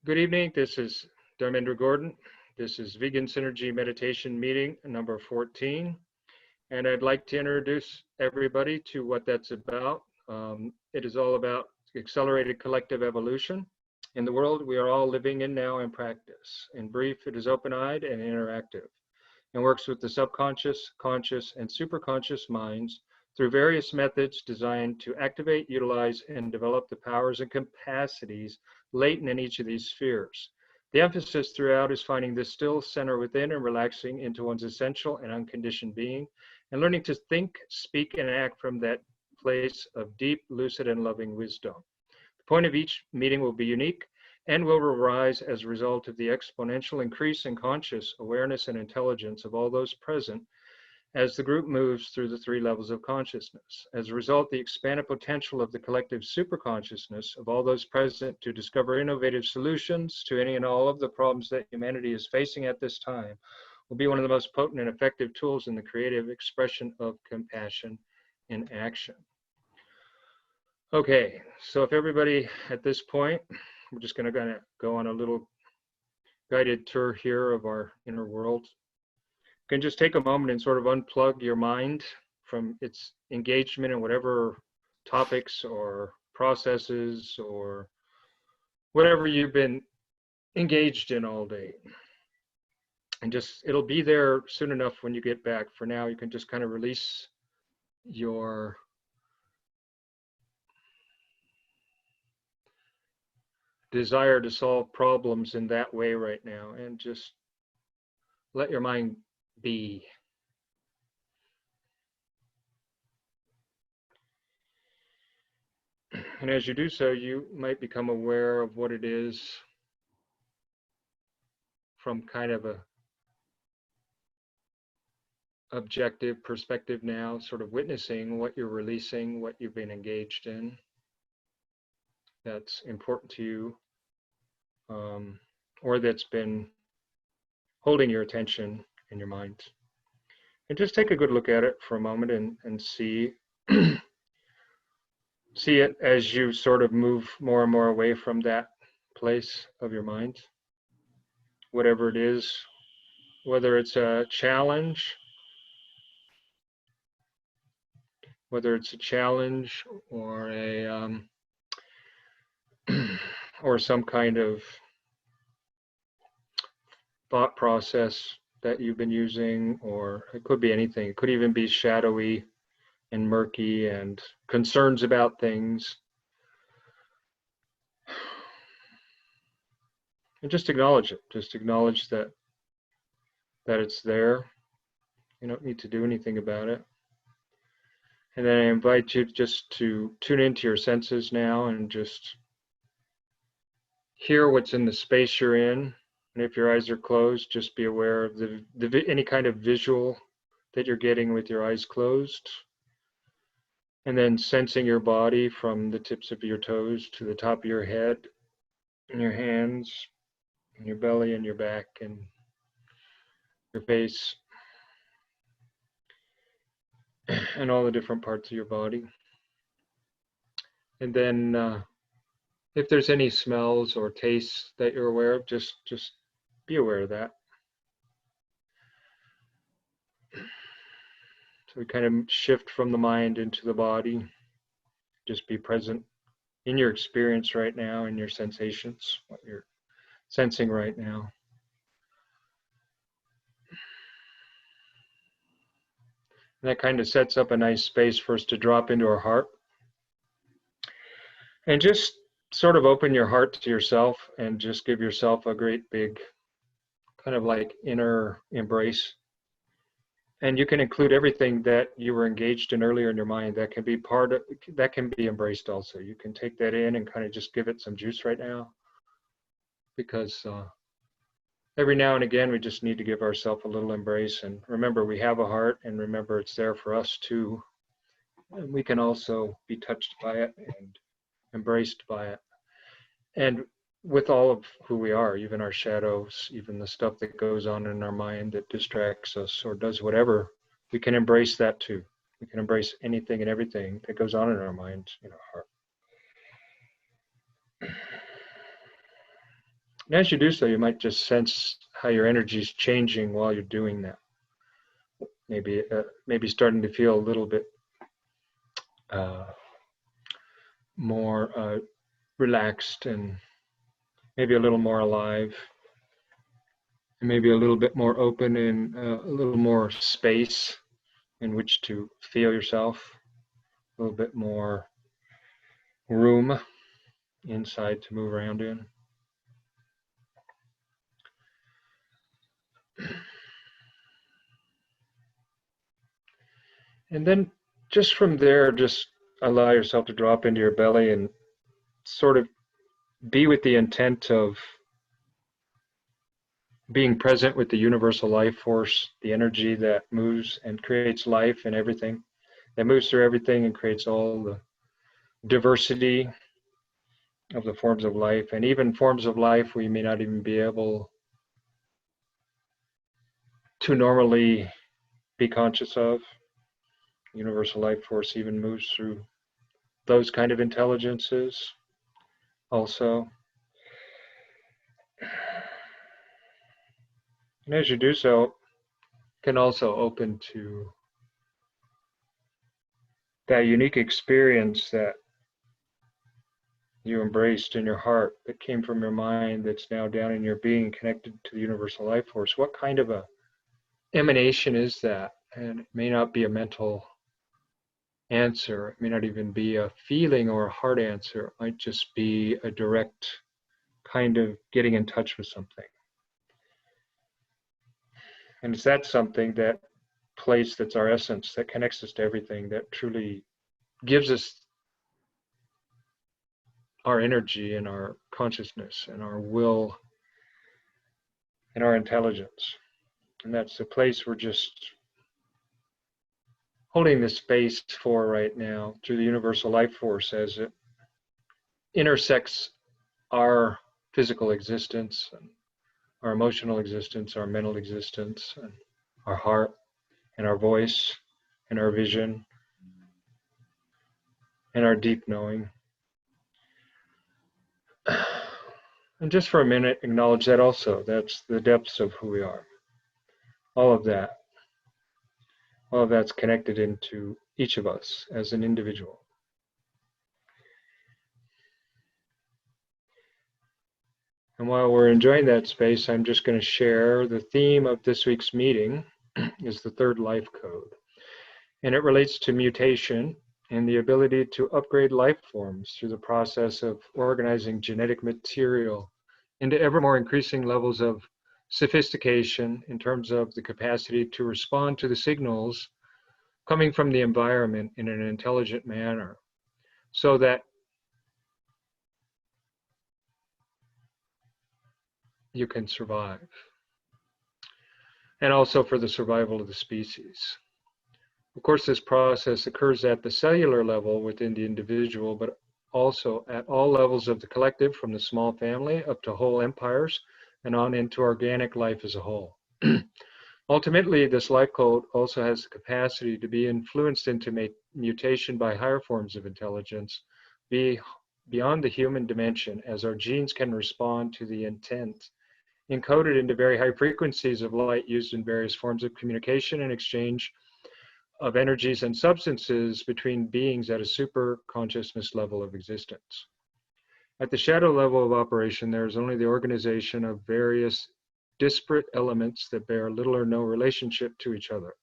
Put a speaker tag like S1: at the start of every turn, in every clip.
S1: Good evening. This is Dharmendra Gordon. This is Vegan Synergy Meditation Meeting number 14. And I'd like to introduce everybody to what that's about. It is all about accelerated collective evolution. In the world we are all living in now in practice. In brief, it is open-eyed and interactive and works with the subconscious, conscious, and superconscious minds through various methods designed to activate, utilize, and develop the powers and capacities latent in each of these spheres. The emphasis throughout is finding this still center within and relaxing into one's essential and unconditioned being, and learning to think, speak, and act from that place of deep, lucid, and loving wisdom. The point of each meeting will be unique and will arise as a result of the exponential increase in conscious awareness and intelligence of all those present as the group moves through the 3 levels of consciousness. As a result, the expanded potential of the collective superconsciousness of all those present to discover innovative solutions to any and all of the problems that humanity is facing at this time will be one of the most potent and effective tools in the creative expression of compassion in action. Okay, so if everybody at this point, we're just going to go on a little guided tour here of our inner world. You can just take a moment and sort of unplug your mind from its engagement in whatever topics or processes or whatever you've been engaged in all day. And just, it'll be there soon enough when you get back. For now, you can just kind of release your desire to solve problems in that way right now and just let your mind be. And as you do so, you might become aware of what it is from kind of a objective perspective now, sort of witnessing what you're releasing, what you've been engaged in that's important to you, or that's been holding your attention in your mind. And just take a good look at it for a moment and see see it as you sort of move more and more away from that place of your mind, whatever it is, whether it's a challenge, or a or some kind of thought process that you've been using, or it could be anything. It could even be shadowy and murky and concerns about things. And just acknowledge it. Just acknowledge that it's there. You don't need to do anything about it. And then I invite you just to tune into your senses now and just hear what's in the space you're in. And if your eyes are closed, just be aware of any kind of visual that you're getting with your eyes closed. And then sensing your body from the tips of your toes to the top of your head, and your hands, and your belly, and your back, and your face, and all the different parts of your body. And then if there's any smells or tastes that you're aware of, just be aware of that. So we kind of shift from the mind into the body. Just be present in your experience right now, in your sensations, what you're sensing right now. And that kind of sets up a nice space for us to drop into our heart. And just sort of open your heart to yourself and just give yourself a great big kind of like inner embrace. And you can include everything that you were engaged in earlier in your mind that can be that can be embraced also. You can take that in and kind of just give it some juice right now, because every now and again we just need to give ourselves a little embrace. And remember, we have a heart, and remember it's there for us too. And we can also be touched by it and embraced by it. And with all of who we are, even our shadows, even the stuff that goes on in our mind that distracts us or does whatever, we can embrace that too. We can embrace anything and everything that goes on in our mind, in our heart. And as you do so, you might just sense how your energy is changing while you're doing that. Maybe starting to feel a little bit uh, more relaxed, and maybe a little more alive, and maybe a little bit more open, and a little more space in which to feel yourself, a little bit more room inside to move around in. And then just from there, just allow yourself to drop into your belly and sort of be with the intent of being present with the universal life force, the energy that moves and creates life and everything, that moves through everything and creates all the diversity of the forms of life, and even forms of life we may not even be able to normally be conscious of. Universal life force even moves through those kind of intelligences also. And as you do so, can also open to that unique experience that you embraced in your heart, that came from your mind, that's now down in your being, connected to the universal life force. What kind of a emanation is that? And it may not be a mental answer. It may not even be a feeling or a heart answer. It might just be a direct kind of getting in touch with something. And it's that something, that place that's our essence, that connects us to everything, that truly gives us our energy and our consciousness and our will and our intelligence. And that's the place we're just holding the space for right now through the universal life force as it intersects our physical existence and our emotional existence, our mental existence, and our heart and our voice and our vision and our deep knowing. And just for a minute, acknowledge that also. That's the depths of who we are. All of that. All of that's connected into each of us as an individual. And while we're enjoying that space, I'm just going to share the theme of this week's meeting is the third life code. And it relates to mutation and the ability to upgrade life forms through the process of organizing genetic material into ever more increasing levels of sophistication in terms of the capacity to respond to the signals coming from the environment in an intelligent manner, so that you can survive, and also for the survival of the species. Of course, this process occurs at the cellular level within the individual, but also at all levels of the collective, from the small family up to whole empires and on into organic life as a whole. Ultimately, this life code also has the capacity to be influenced into mutation by higher forms of intelligence beyond the human dimension, as our genes can respond to the intent encoded into very high frequencies of light used in various forms of communication and exchange of energies and substances between beings at a super consciousness level of existence. At the shadow level of operation, there is only the organization of various disparate elements that bear little or no relationship to each other.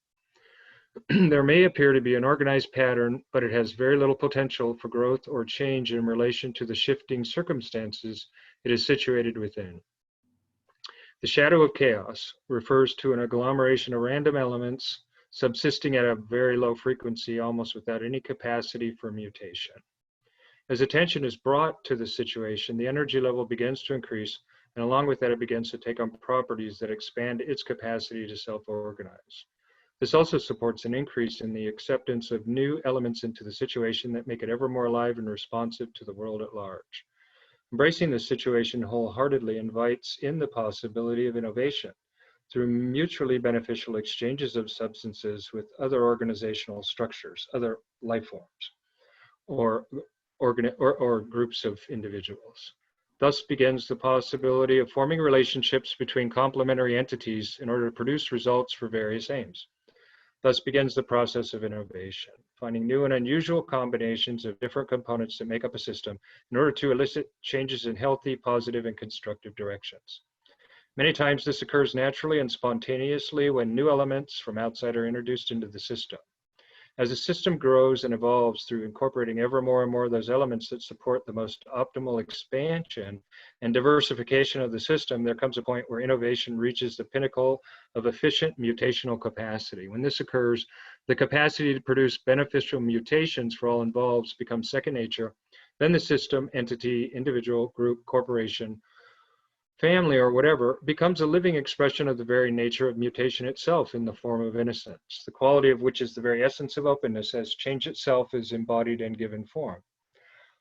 S1: There may appear to be an organized pattern, but it has very little potential for growth or change in relation to the shifting circumstances it is situated within. The shadow of chaos refers to an agglomeration of random elements subsisting at a very low frequency, almost without any capacity for mutation. As attention is brought to the situation, the energy level begins to increase, and along with that, it begins to take on properties that expand its capacity to self-organize. This also supports an increase in the acceptance of new elements into the situation that make it ever more alive and responsive to the world at large. Embracing this situation wholeheartedly invites in the possibility of innovation through mutually beneficial exchanges of substances with other organizational structures, other life forms, or groups of individuals. Thus begins the possibility of forming relationships between complementary entities in order to produce results for various aims. Thus begins the process of innovation, finding new and unusual combinations of different components that make up a system in order to elicit changes in healthy, positive, and constructive directions. Many times this occurs naturally and spontaneously when new elements from outside are introduced into the system. As the system grows and evolves through incorporating ever more and more of those elements that support the most optimal expansion and diversification of the system, there comes a point where innovation reaches the pinnacle of efficient mutational capacity. When this occurs, the capacity to produce beneficial mutations for all involved becomes second nature. Then the system, entity, individual, group, corporation, family, or whatever, becomes a living expression of the very nature of mutation itself in the form of innocence, the quality of which is the very essence of openness, as change itself is embodied and given form.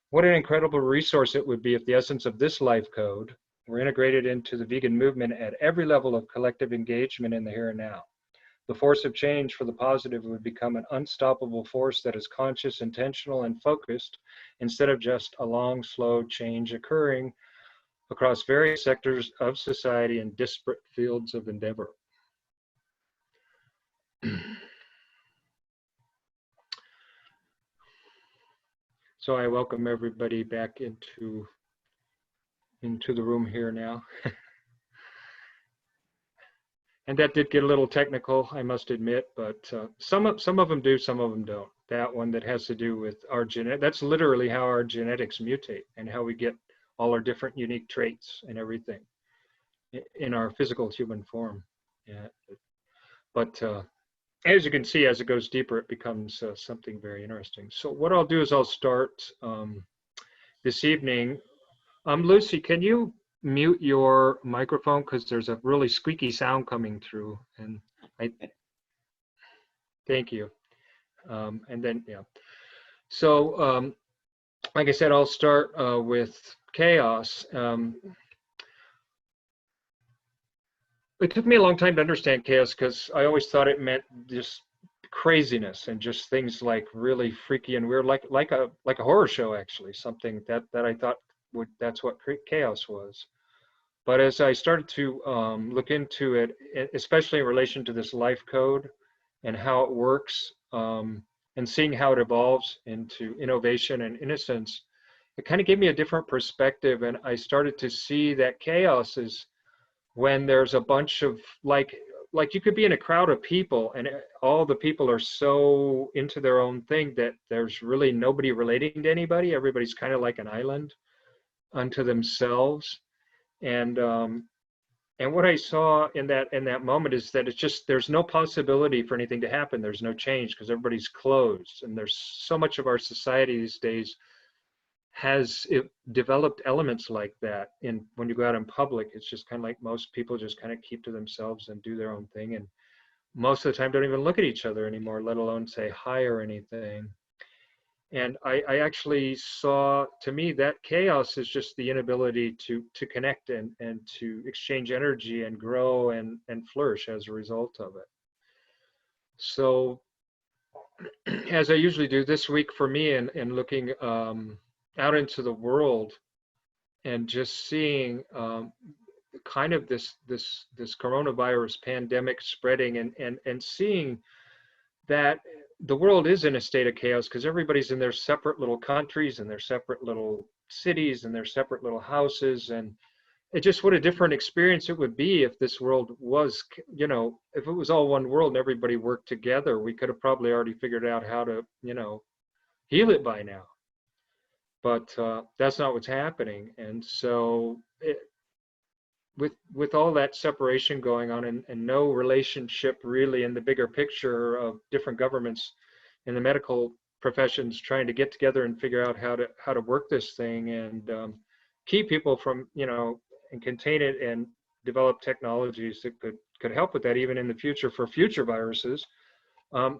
S1: What an incredible resource it would be if the essence of this life code were integrated into the vegan movement at every level of collective engagement in the here and now. The force of change for the positive would become an unstoppable force that is conscious, intentional, and focused, instead of just a long, slow change occurring across various sectors of society and disparate fields of endeavor. So I welcome everybody back into the room here now. And that did get a little technical, I must admit, but some of them do, some of them don't. That one that has to do with our that's literally how our genetics mutate and how we get all our different unique traits and everything in our physical human form. Yeah. But as you can see, as it goes deeper, it becomes something very interesting. So what I'll do is I'll start this evening. Lucy, can you mute your microphone, because there's a really squeaky sound coming through, and thank you. And then, yeah. So like I said, I'll start with chaos. It took me a long time to understand chaos, because I always thought it meant just craziness and just things like really freaky and weird, like a horror show, actually, something that I thought that's what chaos was. But as I started to look into it, especially in relation to this life code and how it works, and seeing how it evolves into innovation and innocence, it kind of gave me a different perspective. And I started to see that chaos is when there's a bunch of, like you could be in a crowd of people and all the people are so into their own thing that there's really nobody relating to anybody. Everybody's kind of like an island unto themselves. And what I saw in that moment is that it's just, there's no possibility for anything to happen. There's no change because everybody's closed. And there's so much of our society these days has developed elements like that. And when you go out in public, it's just kind of like most people just kind of keep to themselves and do their own thing. And most of the time don't even look at each other anymore, let alone say hi or anything. And I actually saw, to me, that chaos is just the inability to connect and to exchange energy and grow and flourish as a result of it. So as I usually do this week for me, and looking out into the world and just seeing kind of this coronavirus pandemic spreading, and seeing that the world is in a state of chaos because everybody's in their separate little countries and their separate little cities and their separate little houses. And it just, what a different experience it would be if this world was, you know, if it was all one world and everybody worked together. We could have probably already figured out how to, you know, heal it by now. But that's not what's happening. And so with all that separation going on, and no relationship really in the bigger picture of different governments in the medical professions trying to get together and figure out how to work this thing and keep people from, you know, and contain it and develop technologies that could help with that even in the future for future viruses.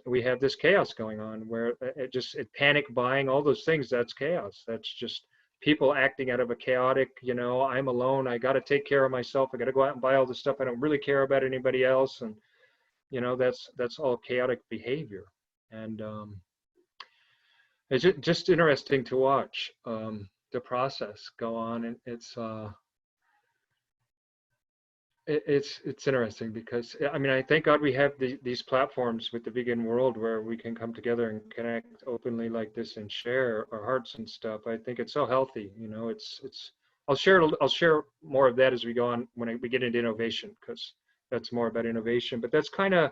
S1: We have this chaos going on where it panic buying, all those things, that's chaos. That's just people acting out of a chaotic, you know, I'm alone, I got to take care of myself, I got to go out and buy all this stuff, I don't really care about anybody else. And, you know, that's all chaotic behavior. And it's just interesting to watch. process go on, and it's interesting because I mean, I thank God we have these platforms with the vegan world where we can come together and connect openly like this and share our hearts and stuff. I think it's so healthy, you know. It's I'll share more of that as we go on when we get into innovation, because that's more about innovation. But that's kind of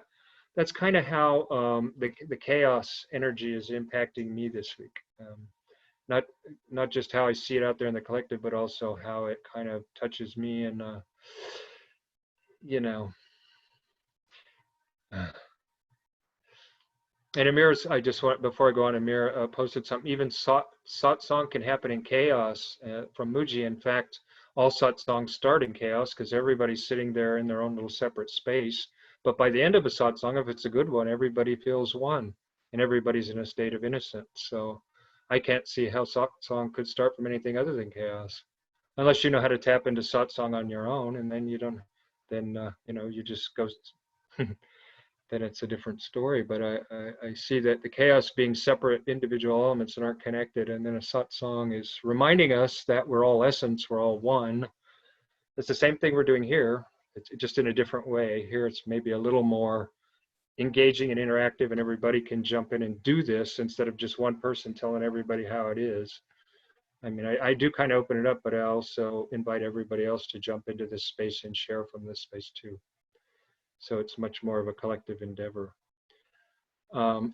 S1: how the chaos energy is impacting me this week. Not just how I see it out there in the collective, but also how it kind of touches me, and you know. And Amir's, I just want, before I go on, Amir posted something. Even satsang can happen in chaos from Muji. In fact, all satsangs start in chaos because everybody's sitting there in their own little separate space. But by the end of a satsang, if it's a good one, everybody feels one and everybody's in a state of innocence. So I can't see how satsang could start from anything other than chaos, unless you know how to tap into satsang on your own, and then you don't, then you know, you just go. Then it's a different story. But I see that the chaos being separate individual elements that aren't connected, and then a satsang is reminding us that we're all essence, we're all one. It's the same thing we're doing here. It's just in a different way. Here it's maybe a little more engaging and interactive, and everybody can jump in and do this instead of just one person telling everybody how it is. I mean, I do kind of open it up, but I also invite everybody else to jump into this space and share from this space too. So it's much more of a collective endeavor. So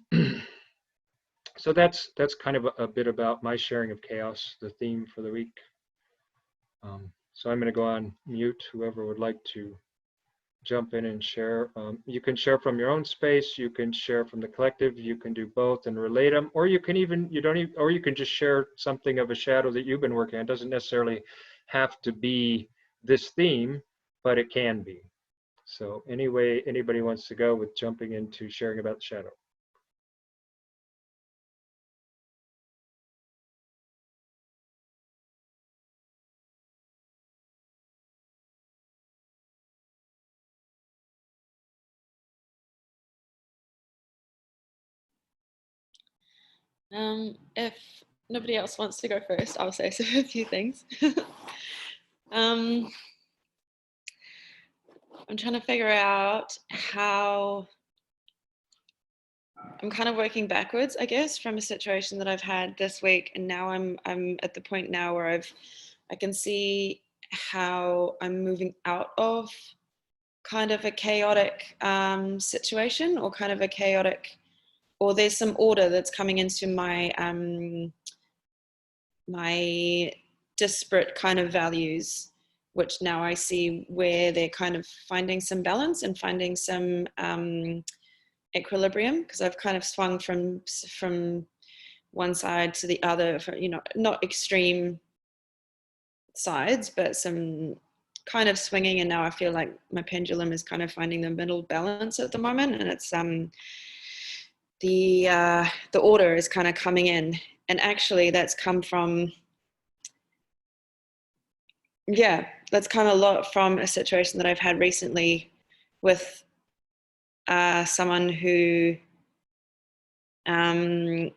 S1: that's kind of a bit about my sharing of chaos, the theme for the week. So I'm going to go on mute. Whoever would like to jump in and share. You can share from your own space. You can share from the collective. You can do both and relate them, or you can even or you can just share something of a shadow that you've been working on. It doesn't necessarily have to be this theme, but it can be. So anyway, anybody wants to go with jumping into sharing about the shadow.
S2: If nobody else wants to go first, I'll say a few things. I'm trying to figure out how I'm kind of working backwards, I guess, from a situation that I've had this week, and now I'm at the point now where I can see how I'm moving out of kind of a chaotic situation, or kind of a chaotic, or there's some order that's coming into my my disparate kind of values, which now I see where they're kind of finding some balance and finding some equilibrium, because I've kind of swung from one side to the other, for, you know, not extreme sides, but some kind of swinging, and now I feel like my pendulum is kind of finding the middle balance at the moment, and it's the order is kind of coming in, and actually that's come from, yeah, that's come a lot from a situation that I've had recently with someone who I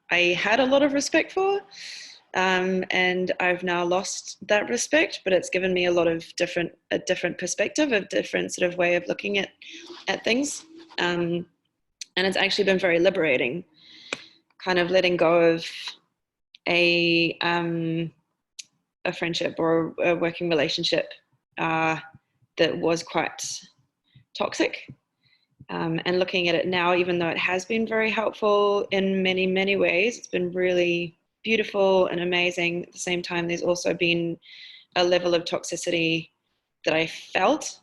S2: had a lot of respect for, and I've now lost that respect, but it's given me a lot of a different perspective, a different sort of way of looking at things, and it's actually been very liberating, kind of letting go of a friendship or a working relationship that was quite toxic. And looking at it now, even though it has been very helpful in many, many ways, it's been really beautiful and amazing. At the same time, there's also been a level of toxicity that I felt,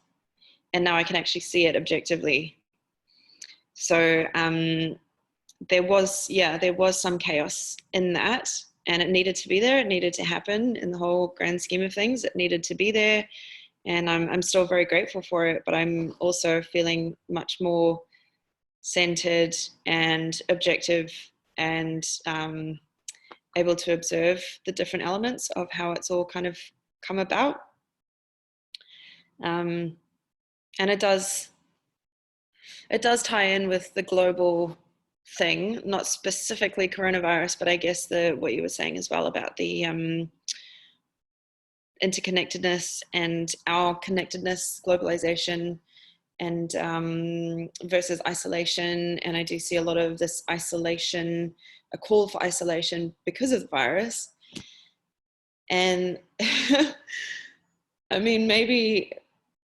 S2: and now I can actually see it objectively. So there was some chaos in that, and it needed to be there. It needed to happen in the whole grand scheme of things. It needed to be there. And I'm still very grateful for it, but I'm also feeling much more centered and objective, and able to observe the different elements of how it's all kind of come about. And it does tie in with the global thing, not specifically coronavirus, but I guess what you were saying as well about the interconnectedness and our connectedness, globalization, and versus isolation. And I do see a lot of this isolation, a call for isolation because of the virus. And I mean, maybe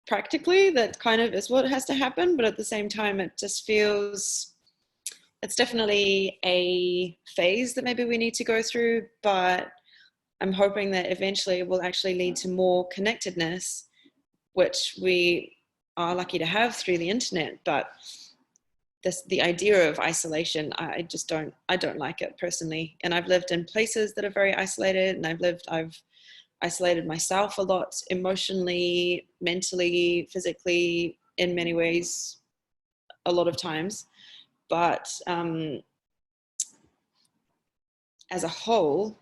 S2: practically that kind of is what has to happen, but at the same time, it just feels it's definitely a phase that maybe we need to go through, but I'm hoping that eventually it will actually lead to more connectedness, which we are lucky to have through the internet. But the idea of isolation, I don't like it personally. And I've lived in places that are very isolated, and I've isolated myself a lot emotionally, mentally, physically, in many ways, a lot of times. But as a whole,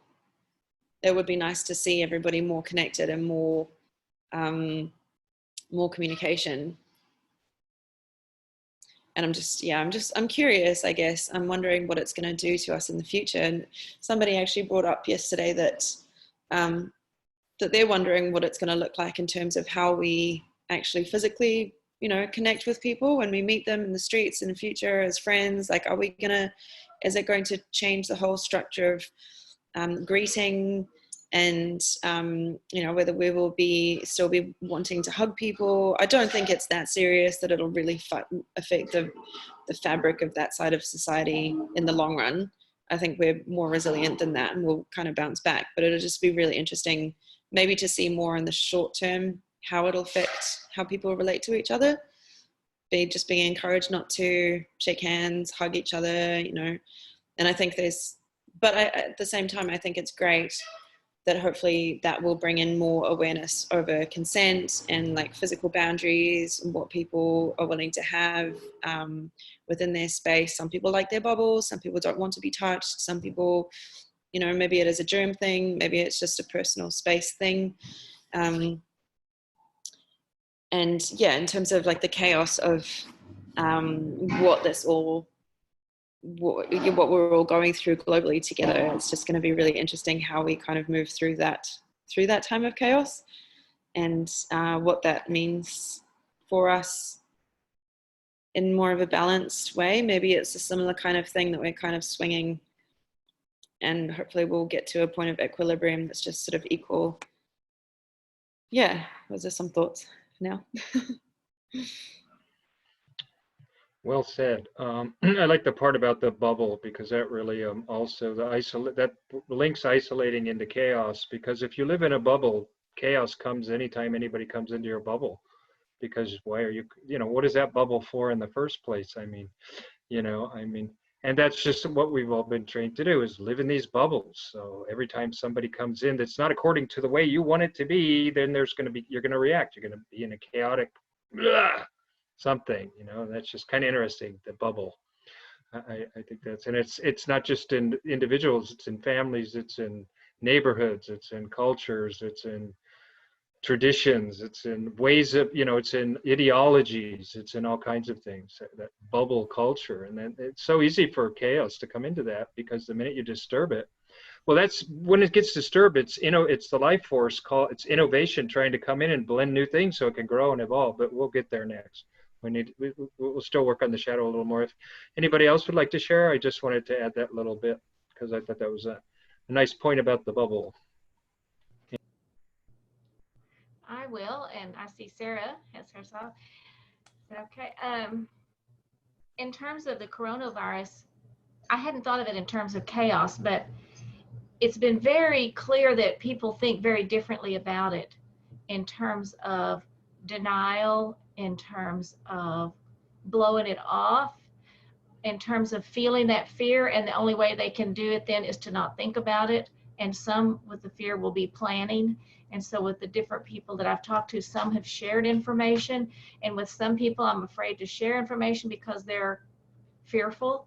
S2: it would be nice to see everybody more connected and more communication. And I'm curious, I guess. I'm wondering what it's going to do to us in the future. And somebody actually brought up yesterday that that they're wondering what it's going to look like in terms of how we actually physically, connect with people when we meet them in the streets in the future as friends. Like, is it going to change the whole structure of greeting, and whether we will still be wanting to hug people? I don't think it's that serious that it'll really affect the fabric of that side of society in the long run. I think we're more resilient than that, and we'll kind of bounce back. But it'll just be really interesting, maybe to see more in the short term how it'll affect how people relate to each other. Being encouraged not to shake hands, hug each other, And I think at the same time, I think it's great that hopefully that will bring in more awareness over consent and like physical boundaries and what people are willing to have within their space. Some people like their bubbles, some people don't want to be touched, some people, maybe it is a germ thing, maybe it's just a personal space thing. And yeah, in terms of like the chaos of what we're all going through globally together, it's just going to be really interesting how we kind of move through that time of chaos, and what that means for us in more of a balanced way. Maybe it's a similar kind of thing that we're kind of swinging, and hopefully we'll get to a point of equilibrium that's just sort of equal. Yeah, those are some thoughts now.
S1: Well said. I like the part about the bubble, because that really also that links isolating into chaos. Because if you live in a bubble, chaos comes anytime anybody comes into your bubble. Because why are you, what is that bubble for in the first place? I mean, and that's just what we've all been trained to do, is live in these bubbles. So every time somebody comes in that's not according to the way you want it to be, then you're going to react. You're going to be in a chaotic something, that's just kind of interesting, the bubble. I think and it's not just in individuals, it's in families, it's in neighborhoods, it's in cultures, it's in traditions, it's in ways of, it's in ideologies, it's in all kinds of things, that bubble culture. And then it's so easy for chaos to come into that, because the minute you disturb it, well, that's when it gets disturbed, it's the life force it's innovation trying to come in and blend new things so it can grow and evolve. But we'll get there next. We'll still work on the shadow a little more. If anybody else would like to share, I just wanted to add that little bit, because I thought that was a nice point about the bubble.
S3: I will, and I see Sarah has herself. Okay. In terms of the coronavirus, I hadn't thought of it in terms of chaos, but it's been very clear that people think very differently about it, in terms of denial, in terms of blowing it off, in terms of feeling that fear, and the only way they can do it then is to not think about it. And some with the fear will be planning. And so with the different people that I've talked to, some have shared information, and with some people I'm afraid to share information because they're fearful.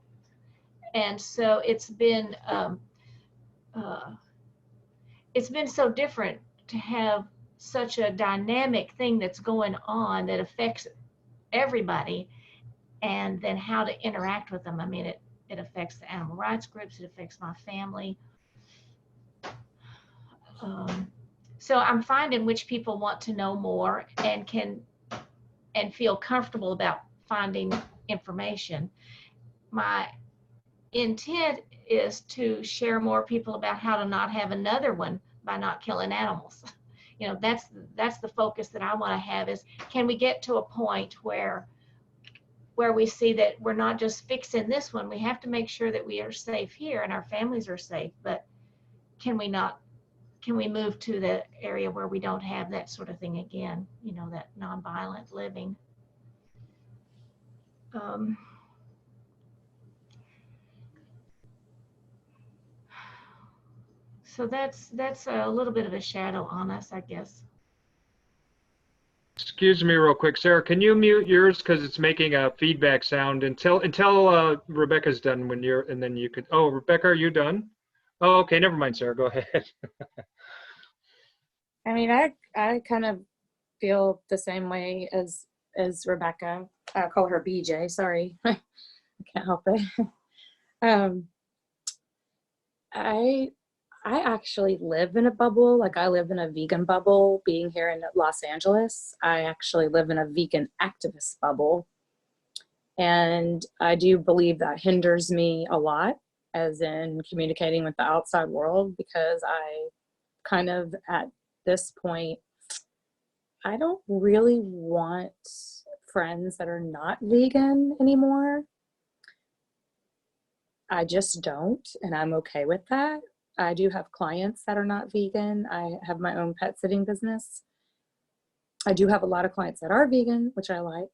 S3: And so it's been so different to have such a dynamic thing that's going on that affects everybody, and then how to interact with them. I mean, It affects the animal rights groups. It affects my family. So I'm finding which people want to know more and feel comfortable about finding information. My intent is to share more people about how to not have another one by not killing animals. You know, that's the focus that I want to have is, can we get to a point where we see that we're not just fixing this one, we have to make sure that we are safe here and our families are safe, but can we move to the area where we don't have that sort of thing again, you know, that nonviolent living. So that's a little bit of a shadow on us, I guess.
S1: Excuse me real quick, Sarah, can you mute yours because it's making a feedback sound until Rebecca's done and then you could, oh, Rebecca, are you done? Oh, okay, never mind, Sarah, go ahead.
S4: I mean, I kind of feel the same way as Rebecca. I call her BJ, sorry. I can't help it. I actually live in a bubble. Like, I live in a vegan bubble. Being here in Los Angeles, I actually live in a vegan activist bubble. And I do believe that hinders me a lot, as in communicating with the outside world, because I kind of, at this point, I don't really want friends that are not vegan anymore. I just don't, and I'm okay with that. I do have clients that are not vegan. I have my own pet sitting business. I do have a lot of clients that are vegan, which I like,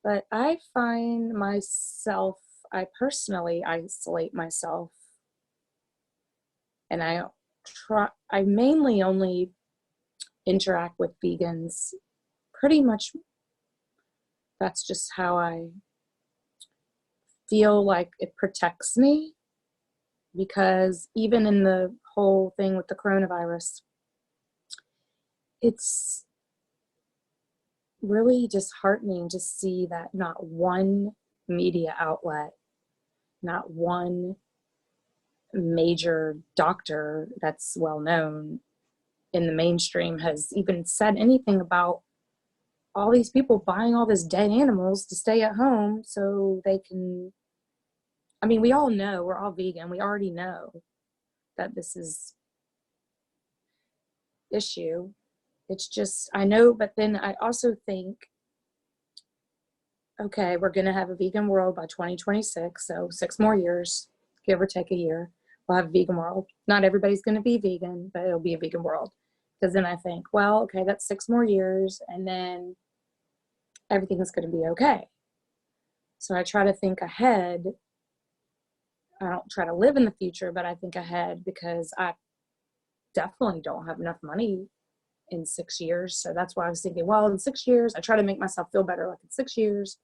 S4: but I find myself, I personally isolate myself, and I mainly only interact with vegans. Pretty much that's just how I feel like it protects me, because even in the whole thing with the coronavirus, it's really disheartening to see that not one media outlet, not one major doctor that's well known in the mainstream has even said anything about all these people buying all this dead animals to stay at home so they can, I mean, we all know, we're all vegan. We already know that this is issue. It's just, I know, but then I also think, okay, we're going to have a vegan world by 2026. So 6 more years, give or take a year, we'll have a vegan world. Not everybody's going to be vegan, but it'll be a vegan world. Because then I think, well, okay, that's 6 more years, and then everything is going to be okay. So I try to think ahead. I don't try to live in the future, but I think ahead, because I definitely don't have enough money in 6 years. So that's why I was thinking, well, in 6 years, I try to make myself feel better. Like, in 6 years,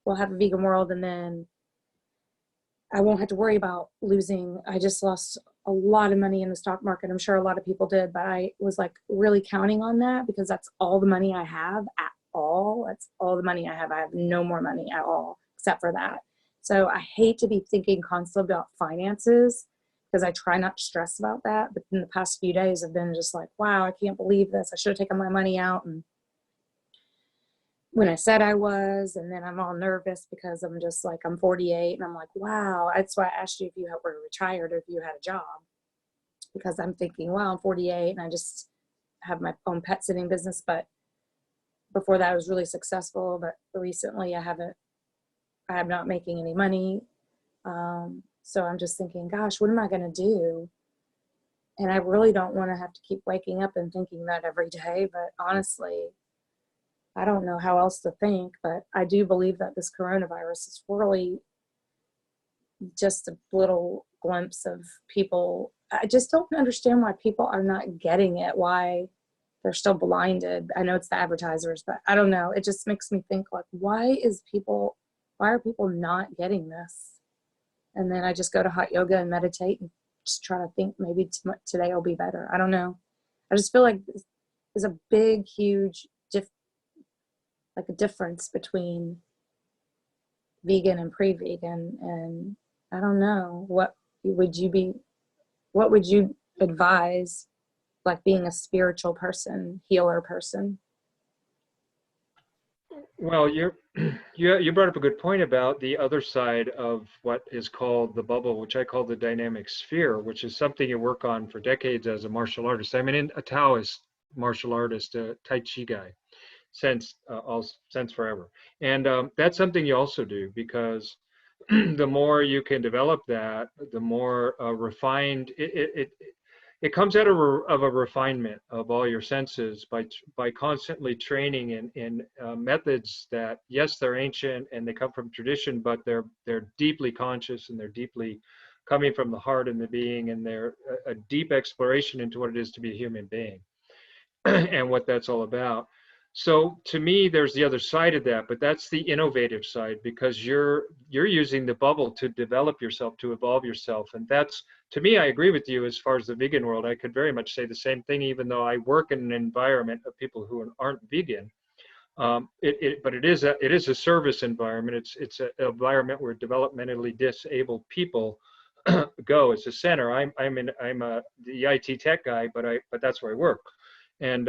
S4: we'll have a vegan world, and then I won't have to worry about losing. I just lost a lot of money in the stock market. I'm sure a lot of people did, but I was like really counting on that, because that's all the money I have at all. That's all the money I have. I have no more money at all except for that. So I hate to be thinking constantly about finances, because I try not to stress about that. But in the past few days, I've been just like, wow, I can't believe this. I should have taken my money out and when I said I was, and then I'm all nervous because I'm just like, I'm 48, and I'm like, wow. That's why I asked you if you were retired or if you had a job, because I'm thinking, wow, I'm 48 and I just have my own pet sitting business. But before that, I was really successful. But recently, I'm not making any money. So I'm just thinking, gosh, what am I going to do? And I really don't want to have to keep waking up and thinking that every day. But honestly, I don't know how else to think. But I do believe that this coronavirus is really just a little glimpse of people. I just don't understand why people are not getting it, why they're still blinded. I know it's the advertisers, but I don't know. It just makes me think, like, why are people not getting this? And then I just go to hot yoga and meditate and just try to think maybe today will be better. I don't know. I just feel like there's a big, huge, difference between vegan and pre-vegan. And I don't know. What would you advise, like being a spiritual person, healer person?
S1: Well, you brought up a good point about the other side of what is called the bubble, which I call the dynamic sphere, which is something you work on for decades as a martial artist. I'm a Taoist martial artist, a Tai Chi guy, since forever, and that's something you also do because the more you can develop that, the more refined it comes out of a refinement of all your senses by constantly training in methods that, yes, they're ancient and they come from tradition, but they're deeply conscious and they're deeply coming from the heart and the being, and they're a deep exploration into what it is to be a human being and what that's all about. So to me, there's the other side of that, but that's the innovative side, because you're using the bubble to develop yourself, to evolve yourself. And that's, to me, I agree with you as far as the vegan world. I could very much say the same thing, even though I work in an environment of people who aren't vegan. But it is a service environment. It's an environment where developmentally disabled people go. It's a center. I'm the IT tech guy, but that's where I work. And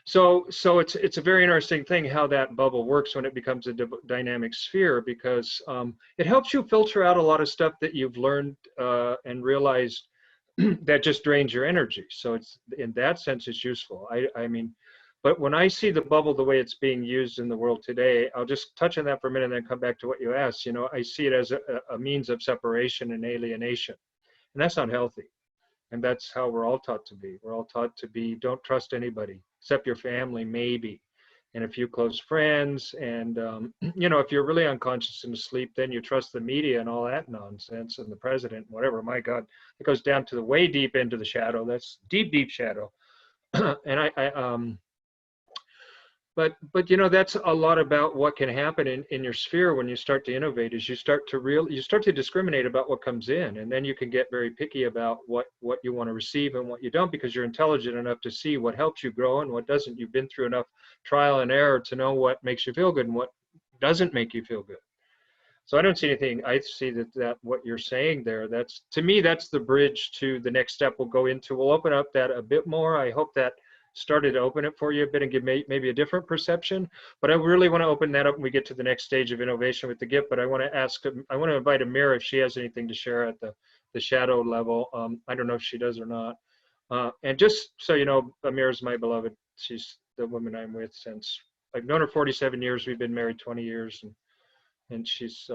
S1: so it's a very interesting thing how that bubble works when it becomes a dynamic sphere, because it helps you filter out a lot of stuff that you've learned and realized that just drains your energy. So it's, in that sense, it's useful. I mean, but when I see the bubble the way it's being used in the world today, I'll just touch on that for a minute and then come back to what you asked. You know, I see it as a means of separation and alienation, and that's not healthy. And that's how we're all taught to be. We're all taught to be, don't trust anybody except your family, maybe, and a few close friends. And, you know, if you're really unconscious and asleep, then you trust the media and all that nonsense and the president, whatever. My God, it goes down to the way deep into the shadow. That's deep, deep shadow. And but you know, that's a lot about what can happen in your sphere when you start to innovate. Is you start to discriminate about what comes in, and then you can get very picky about what you want to receive and what you don't, because you're intelligent enough to see what helps you grow and what doesn't. You've been through enough trial and error to know what makes you feel good and what doesn't make you feel good. So I don't see anything. I see that what you're saying there, that's, to me, that's the bridge to the next step we'll go into. We'll open up that a bit more. I hope that started to open it for you a bit and give maybe a different perception. But I really want to open that up when we get to the next stage of innovation with the gift. But I want to invite Amira if she has anything to share at the shadow level. I don't know if she does or not. And just so you know, Amira's my beloved. She's the woman I'm with since, I've known her 47 years. We've been married 20 years, and she's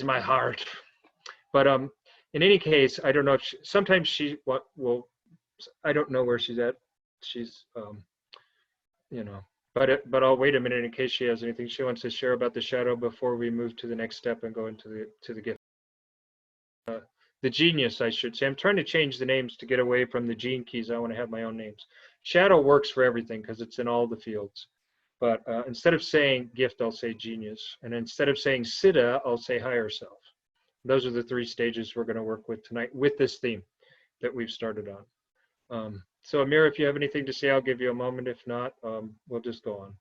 S1: my heart. But in any case, I don't know if sometimes she will. I don't know where she's at. She's, you know, but I'll wait a minute in case she has anything she wants to share about the shadow before we move to the next step and go into the gift. The genius, I should say. I'm trying to change the names to get away from the gene keys. I want to have my own names. Shadow works for everything because it's in all the fields. But instead of saying gift, I'll say genius. And instead of saying siddha, I'll say higher self. Those are the 3 stages we're going to work with tonight with this theme that we've started on. So Amira, if you have anything to say, I'll give you a moment. If not, we'll just go on.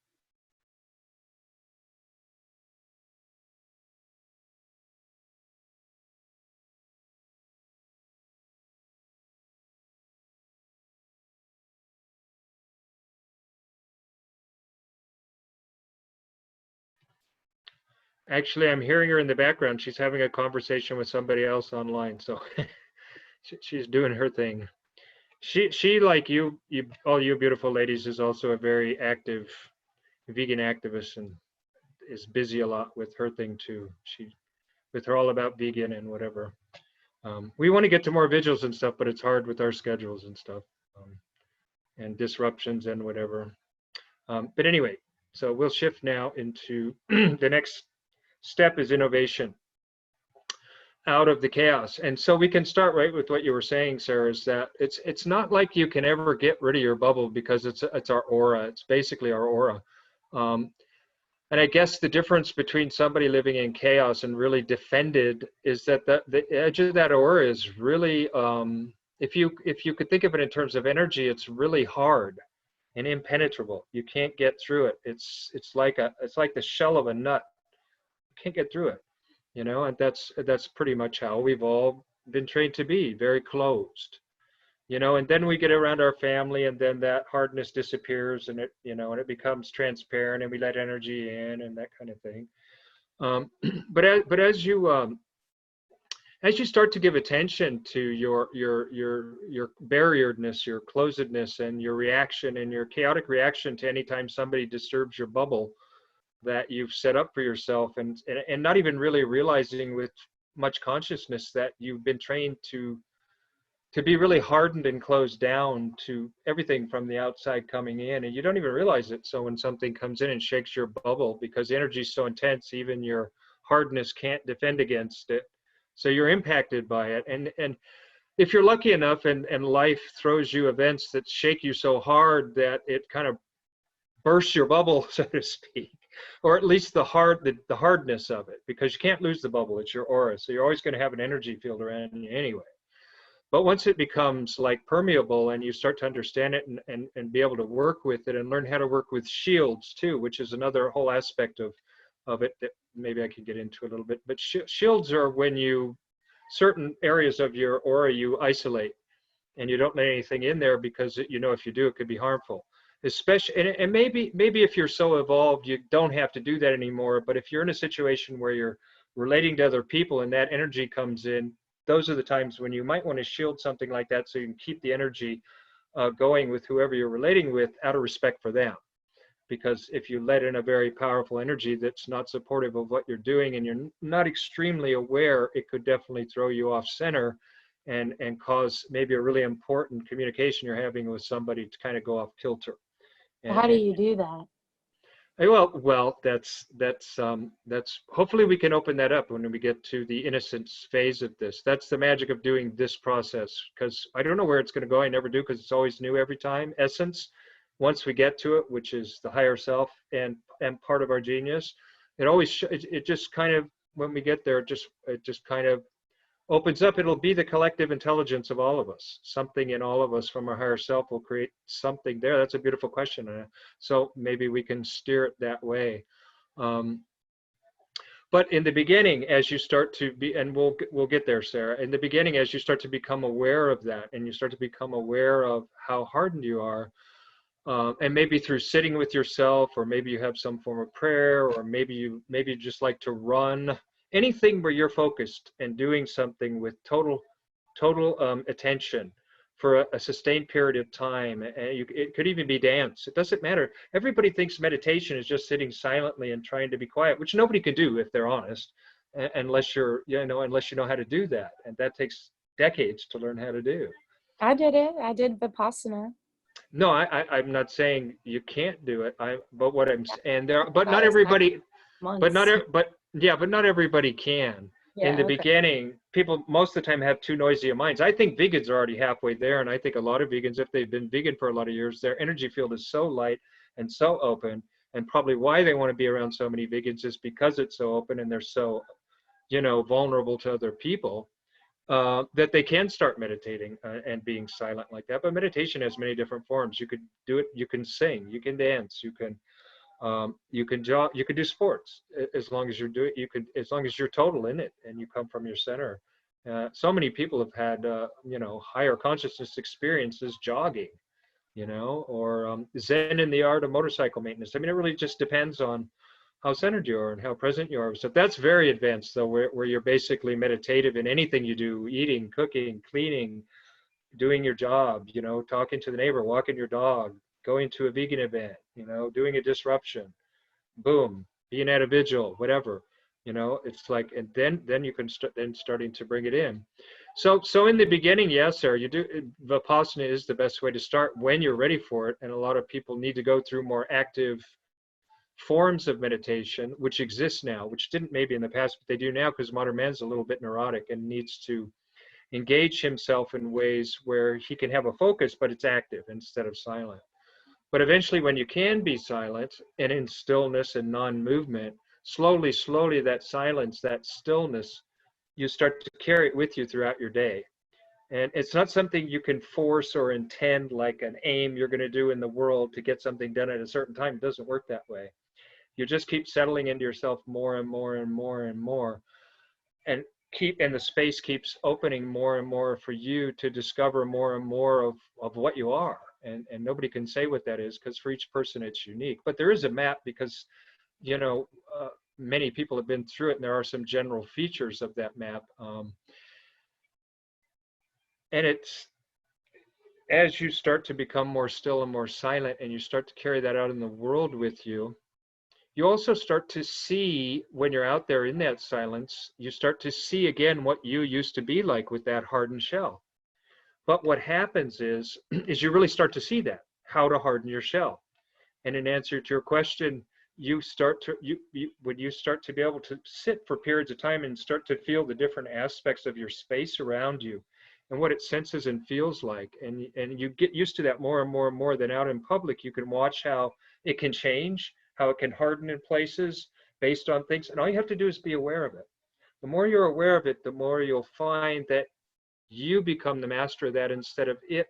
S1: Actually, I'm hearing her in the background. She's having a conversation with somebody else online. So she's doing her thing. She like you all you beautiful ladies, is also a very active vegan activist and is busy a lot with her thing too. With her all about vegan and whatever. We want to get to more vigils and stuff, but it's hard with our schedules and stuff, and disruptions and whatever. But anyway, so we'll shift now into the next step is innovation out of the chaos. And so we can start right with what you were saying, Sarah, is that it's not like you can ever get rid of your bubble, because it's our aura. It's basically our aura. And I guess the difference between somebody living in chaos and really defended is that the edge of that aura is really, if you could think of it in terms of energy, it's really hard and impenetrable. You can't get through it. It's like the shell of a nut. You can't get through it. and that's pretty much how we've all been trained to be, very closed. And then we get around our family, and then that hardness disappears, and it becomes transparent, and we let energy in and that kind of thing. But as you start to give attention to your barrieredness, your closedness, and your reaction and your chaotic reaction to anytime somebody disturbs your bubble that you've set up for yourself, and not even really realizing with much consciousness that you've been trained to be really hardened and closed down to everything from the outside coming in, and you don't even realize it. So when something comes in and shakes your bubble, because the energy is so intense, even your hardness can't defend against it. So you're impacted by it. And if you're lucky enough and life throws you events that shake you so hard that it kind of bursts your bubble, so to speak, or at least the hardness of it, because you can't lose the bubble, it's your aura. So you're always going to have an energy field around you anyway. But once it becomes like permeable and you start to understand it and be able to work with it and learn how to work with shields too, which is another whole aspect of it that maybe I could get into a little bit. But shields are when certain areas of your aura you isolate and you don't let anything in there, because if you do, it could be harmful. Especially, and maybe if you're so evolved, you don't have to do that anymore. But if you're in a situation where you're relating to other people and that energy comes in, those are the times when you might want to shield something like that, so you can keep the energy going with whoever you're relating with, out of respect for them. Because if you let in a very powerful energy that's not supportive of what you're doing and you're not extremely aware, it could definitely throw you off center and cause maybe a really important communication you're having with somebody to kind of go off kilter.
S4: How do you do that?
S1: Well, that's hopefully we can open that up when we get to the innocence phase of this. That's the magic of doing this process, because I don't know where it's going to go. I never do, because it's always new every time. Essence, once we get to it, which is the higher self and part of our genius, it just kind of, when we get there, it just kind of opens up. It'll be the collective intelligence of all of us. Something in all of us from our higher self will create something there. That's a beautiful question. So maybe we can steer it that way. But in the beginning, as you start to be, and we'll get there, Sarah, in the beginning, as you start to become aware of that, and you start to become aware of how hardened you are, and maybe through sitting with yourself, or maybe you have some form of prayer, or maybe you just like to run, anything where you're focused and doing something with total attention for a sustained period of time. And it could even be dance. It doesn't matter. Everybody thinks meditation is just sitting silently and trying to be quiet, which nobody can do if they're honest, unless unless you know how to do that. And that takes decades to learn how to do.
S4: I did it. I did Vipassana.
S1: No, I'm not saying you can't do it. Not everybody, but not everybody can.
S4: Yeah,
S1: In the
S4: okay.
S1: beginning, people most of the time have too noisy of minds. I think vegans are already halfway there, and I think a lot of vegans, if they've been vegan for a lot of years, their energy field is so light and so open, and probably why they want to be around so many vegans is because it's so open and they're so, vulnerable to other people, that they can start meditating and being silent like that. But meditation has many different forms. You could do it. You can sing. You can dance. You can jog, you can do sports, as long as as long as you're total in it and you come from your center. So many people have had higher consciousness experiences jogging, or Zen in the art of motorcycle maintenance. I mean, it really just depends on how centered you are and how present you are. So that's very advanced, though, where you're basically meditative in anything you do: eating, cooking, cleaning, doing your job, talking to the neighbor, walking your dog, going to a vegan event, doing a disruption, boom, being at a vigil, whatever, it's like, and then you can starting to bring it in. So in the beginning, yes, Sarah, Vipassana is the best way to start when you're ready for it. And a lot of people need to go through more active forms of meditation, which exist now, which didn't maybe in the past, but they do now, because modern man's a little bit neurotic and needs to engage himself in ways where he can have a focus, but it's active instead of silent. But eventually, when you can be silent and in stillness and non-movement, slowly, that silence, that stillness, you start to carry it with you throughout your day. And it's not something you can force or intend, like an aim you're going to do in the world to get something done at a certain time. It doesn't work that way. You just keep settling into yourself more and more and more and more. and the space keeps opening more and more for you to discover more and more of what you are. And nobody can say what that is, because for each person it's unique. But there is a map, because, you know, many people have been through it, and there are some general features of that map. And it's, as you start to become more still and more silent, and you start to carry that out in the world with you, you also start to see, when you're out there in that silence, you start to see again what you used to be like with that hardened shell. But what happens is you really start to see that, how to harden your shell. And in answer to your question, you start to, when you start to be able to sit for periods of time and start to feel the different aspects of your space around you and what it senses and feels like. And you get used to that more and more and more. Then out in public, you can watch how it can change, how it can harden in places based on things. And all you have to do is be aware of it. The more you're aware of it, the more you'll find that you become the master of that instead of it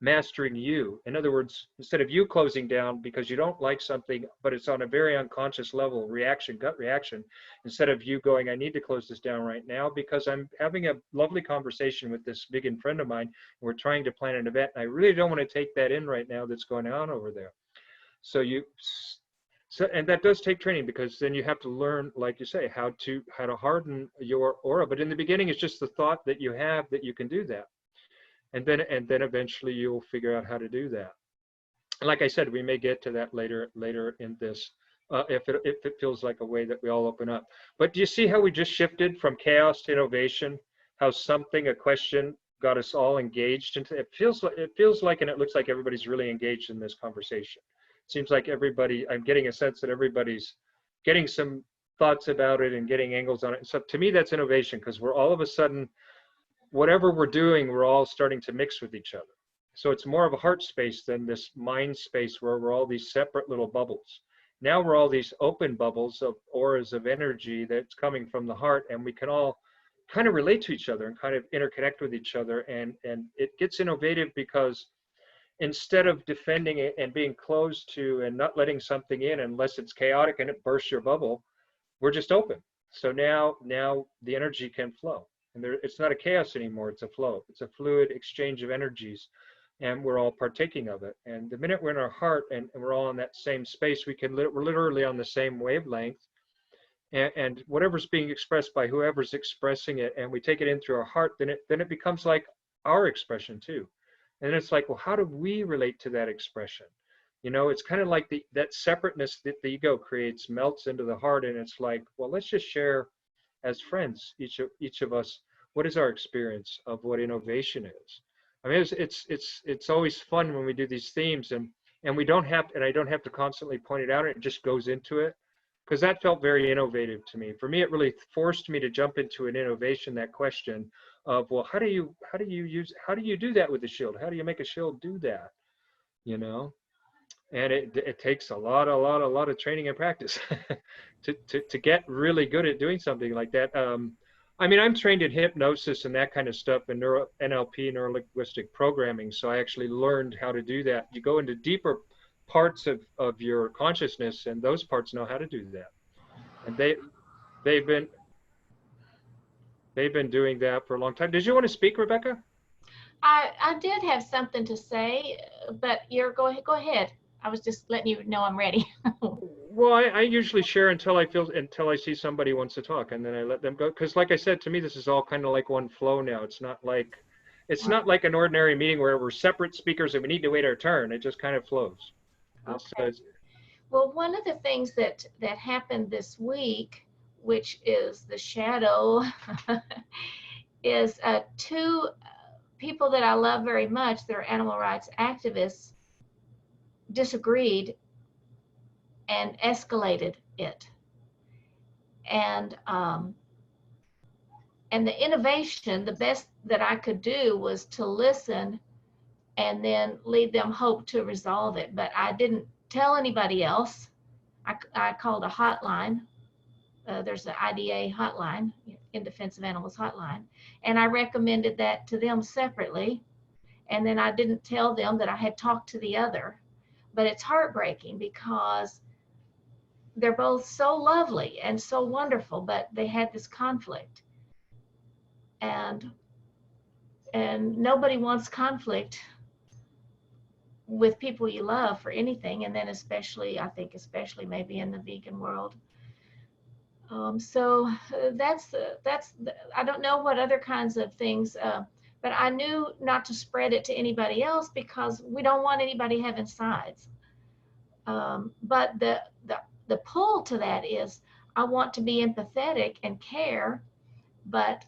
S1: mastering you. In other words, instead of you closing down because you don't like something, but it's on a very unconscious level, reaction, gut reaction, instead of you going, I need to close this down right now because I'm having a lovely conversation with this vegan friend of mine, and we're trying to plan an event, and I really don't want to take that in right now that's going on over there. And that does take training, because then you have to learn, like you say, how to harden your aura. But in the beginning, it's just the thought that you have that you can do that. And then eventually you'll figure out how to do that. And like I said, we may get to that later in this, if it feels like a way that we all open up. But do you see how we just shifted from chaos to innovation? How a question got us all engaged into it. Feels like, and it looks like everybody's really engaged in this conversation. Seems like everybody, I'm getting a sense that everybody's getting some thoughts about it and getting angles on it. So to me, that's innovation, because we're all of a sudden, whatever we're doing, we're all starting to mix with each other. So it's more of a heart space than this mind space where we're all these separate little bubbles. Now we're all these open bubbles of auras of energy that's coming from the heart, and we can all kind of relate to each other and kind of interconnect with each other. And it gets innovative, because instead of defending it and being closed to and not letting something in unless it's chaotic and it bursts your bubble, we're just open. So now the energy can flow. And it's not a chaos anymore, it's a flow. It's a fluid exchange of energies, and we're all partaking of it. And the minute we're in our heart and we're all in that same space, we're literally on the same wavelength. And whatever's being expressed by whoever's expressing it, and we take it in through our heart, then it becomes like our expression too. And it's like, well, how do we relate to that expression? You know, it's kind of like that separateness that the ego creates melts into the heart, and it's like, well, let's just share as friends, each of us, what is our experience of what innovation is. I mean, it's always fun when we do these themes, and we don't have, and I don't have to constantly point it out, it just goes into it, because that felt very innovative to me. For me, it really forced me to jump into an innovation, that question of, well, how do you do that with the shield? How do you make a shield do that? You know? And it takes a lot of training and practice to get really good at doing something like that. I mean, I'm trained in hypnosis and that kind of stuff, and NLP, neuro-linguistic programming. So I actually learned how to do that. You go into deeper parts of your consciousness, and those parts know how to do that. And they've been doing that for a long time. Did you want to speak, Rebecca?
S3: I did have something to say, but go ahead. I was just letting you know I'm ready.
S1: Well, I usually share until I see somebody wants to talk, and then I let them go. Because like I said, to me, this is all kind of like one flow now. It's not like an ordinary meeting where we're separate speakers and we need to wait our turn. It just kind of flows.
S3: Okay. Well, one of the things that happened this week, which is the shadow, is two people that I love very much, that are animal rights activists, disagreed and escalated it. And the innovation, the best that I could do was to listen and then lead them hope to resolve it. But I didn't tell anybody else. I called a hotline. There's an IDA hotline, In Defense of Animals hotline. And I recommended that to them separately. And then I didn't tell them that I had talked to the other. But it's heartbreaking, because they're both so lovely and so wonderful, but they had this conflict. and nobody wants conflict with people you love for anything, and then especially, I think, especially maybe in the vegan world. So that's I don't know what other kinds of things, but I knew not to spread it to anybody else because we don't want anybody having sides. But the pull to that is I want to be empathetic and care, but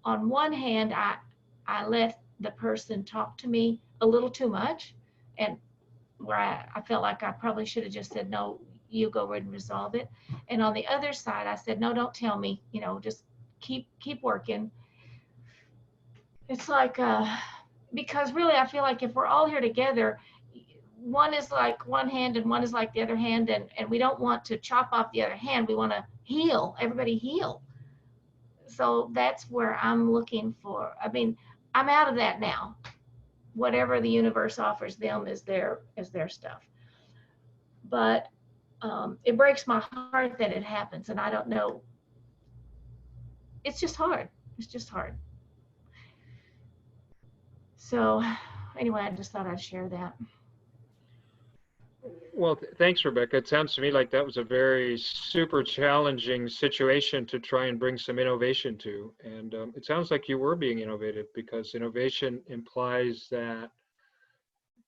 S3: on one hand, I let the person talk to me a little too much, and where I felt like I probably should have just said, no, you go ahead and resolve it. And on the other side, I said, no, don't tell me, just keep working. It's like, because really I feel like if we're all here together, one is like one hand and one is like the other hand, and we don't want to chop off the other hand. We want to heal, everybody heal. So that's where I'm looking for. I mean, I'm out of that now. Whatever the universe offers them is their stuff. But it breaks my heart that it happens, and I don't know. It's just hard. It's just hard. So anyway, I just thought I'd share that.
S1: Well, thanks, Rebecca. It sounds to me like that was a very super challenging situation to try and bring some innovation to. And it sounds like you were being innovative, because innovation implies that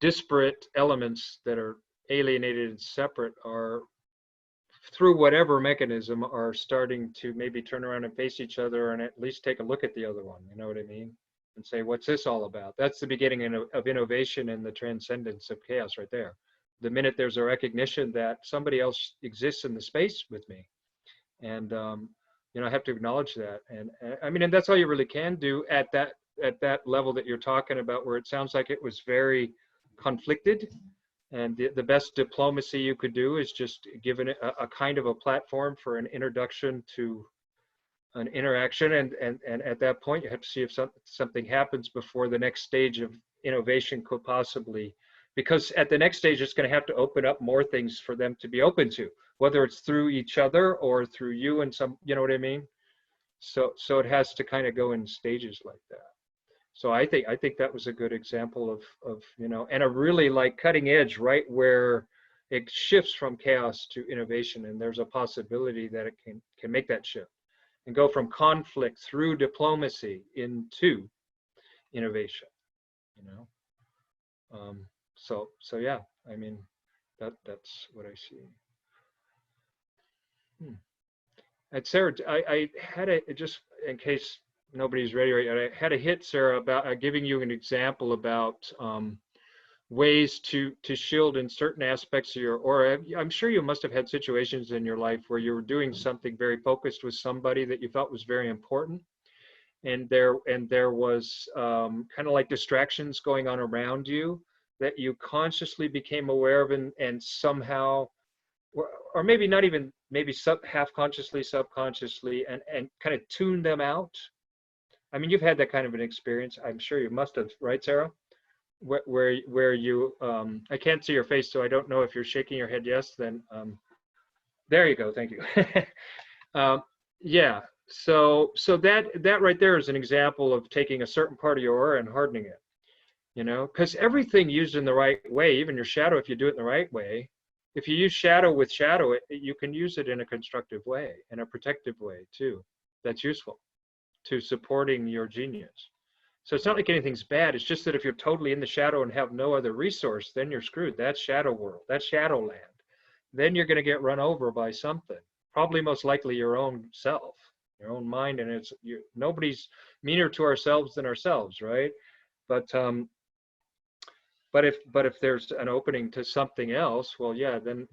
S1: disparate elements that are alienated and separate are, through whatever mechanism, are starting to maybe turn around and face each other and at least take a look at the other one. You know what I mean? And say, what's this all about? That's the beginning of innovation and the transcendence of chaos right there. The minute there's a recognition that somebody else exists in the space with me, and I have to acknowledge that. And I mean, and that's all you really can do at that level that you're talking about, where it sounds like it was very conflicted. And the best diplomacy you could do is just given a kind of a platform for an introduction to an interaction, and at that point you have to see if something happens before the next stage of innovation could possibly. Because at the next stage, it's going to have to open up more things for them to be open to, whether it's through each other or through you and some, you know what I mean? So it has to kind of go in stages like that. So I think that was a good example of and a really like cutting edge, right, where it shifts from chaos to innovation, and there's a possibility that it can make that shift and go from conflict through diplomacy into innovation, So yeah, I mean, that's what I see. And Sarah, I had just in case nobody's ready right yet, I had a hit, Sarah, about giving you an example about ways to shield in certain aspects of your aura. I'm sure you must have had situations in your life where you were doing something very focused with somebody that you felt was very important, and there was kind of like distractions going on around you that you consciously became aware of, and somehow, or maybe not even, maybe half consciously, subconsciously, and kind of tune them out. I mean, you've had that kind of an experience. I'm sure you must have, right, Sarah? Where you, I can't see your face, so I don't know if you're shaking your head yes, then there you go, thank you. Yeah, so that right there is an example of taking a certain part of your aura and hardening it. Because everything used in the right way, even your shadow, if you do it in the right way, if you use shadow with shadow, you can use it in a constructive way, in a protective way too. That's useful to supporting your genius. So it's not like anything's bad. It's just that if you're totally in the shadow and have no other resource, then you're screwed. That's shadow world. That's shadow land. Then you're going to get run over by something. Probably most likely your own self, your own mind, and nobody's meaner to ourselves than ourselves, right? But if there's an opening to something else, well, yeah, then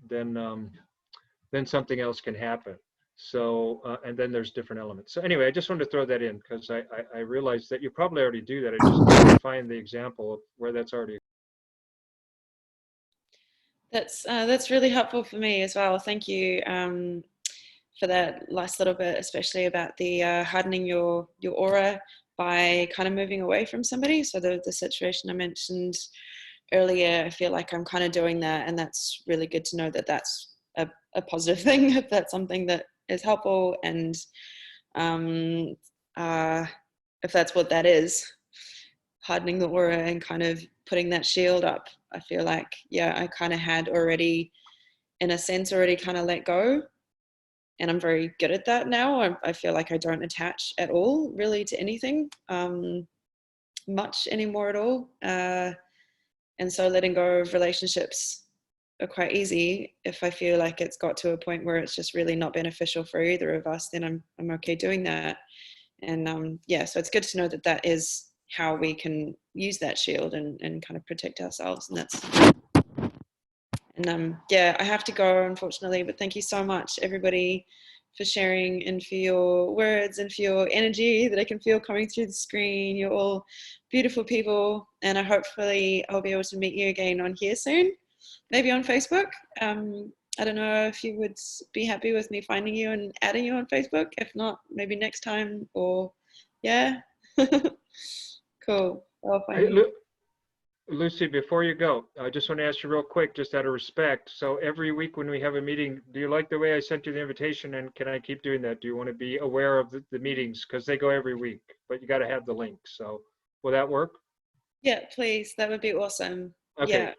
S1: something else can happen. So and then there's different elements. So anyway, I just wanted to throw that in because I realized that you probably already do that. I just can't find the example of where that's already.
S2: That's really helpful for me as well. Thank you for that last little bit, especially about the hardening your aura by kind of moving away from somebody. So the situation I mentioned earlier, I feel like I'm kind of doing that, and that's really good to know that that's a positive thing, if that's something that is helpful. And if that's what that is, hardening the aura and kind of putting that shield up. I feel like, yeah, I kind of had already, in a sense, already kind of let go. And I'm very good at that now. I feel like I don't attach at all really to anything much anymore at all. And so letting go of relationships are quite easy. If I feel like it's got to a point where it's just really not beneficial for either of us, then I'm okay doing that. And yeah, so it's good to know that that is how we can use that shield and kind of protect ourselves. And yeah, I have to go, unfortunately, but thank you so much, everybody, for sharing and for your words and for your energy that I can feel coming through the screen. You're all beautiful people, and hopefully I'll be able to meet you again on here soon, maybe on Facebook. I don't know if you would be happy with me finding you and adding you on Facebook. If not, maybe next time, or yeah. Cool. I'll find
S1: Hey,
S2: you.
S1: Lucy, before you go, I just want to ask you real quick, just out of respect. So every week when we have a meeting, do you like the way I sent you the invitation, and can I keep doing that? Do you want to be aware of the meetings? Because they go every week, but you got to have the link. So will that work?
S2: Yeah, please. That would be awesome.
S1: Okay.
S2: Yeah.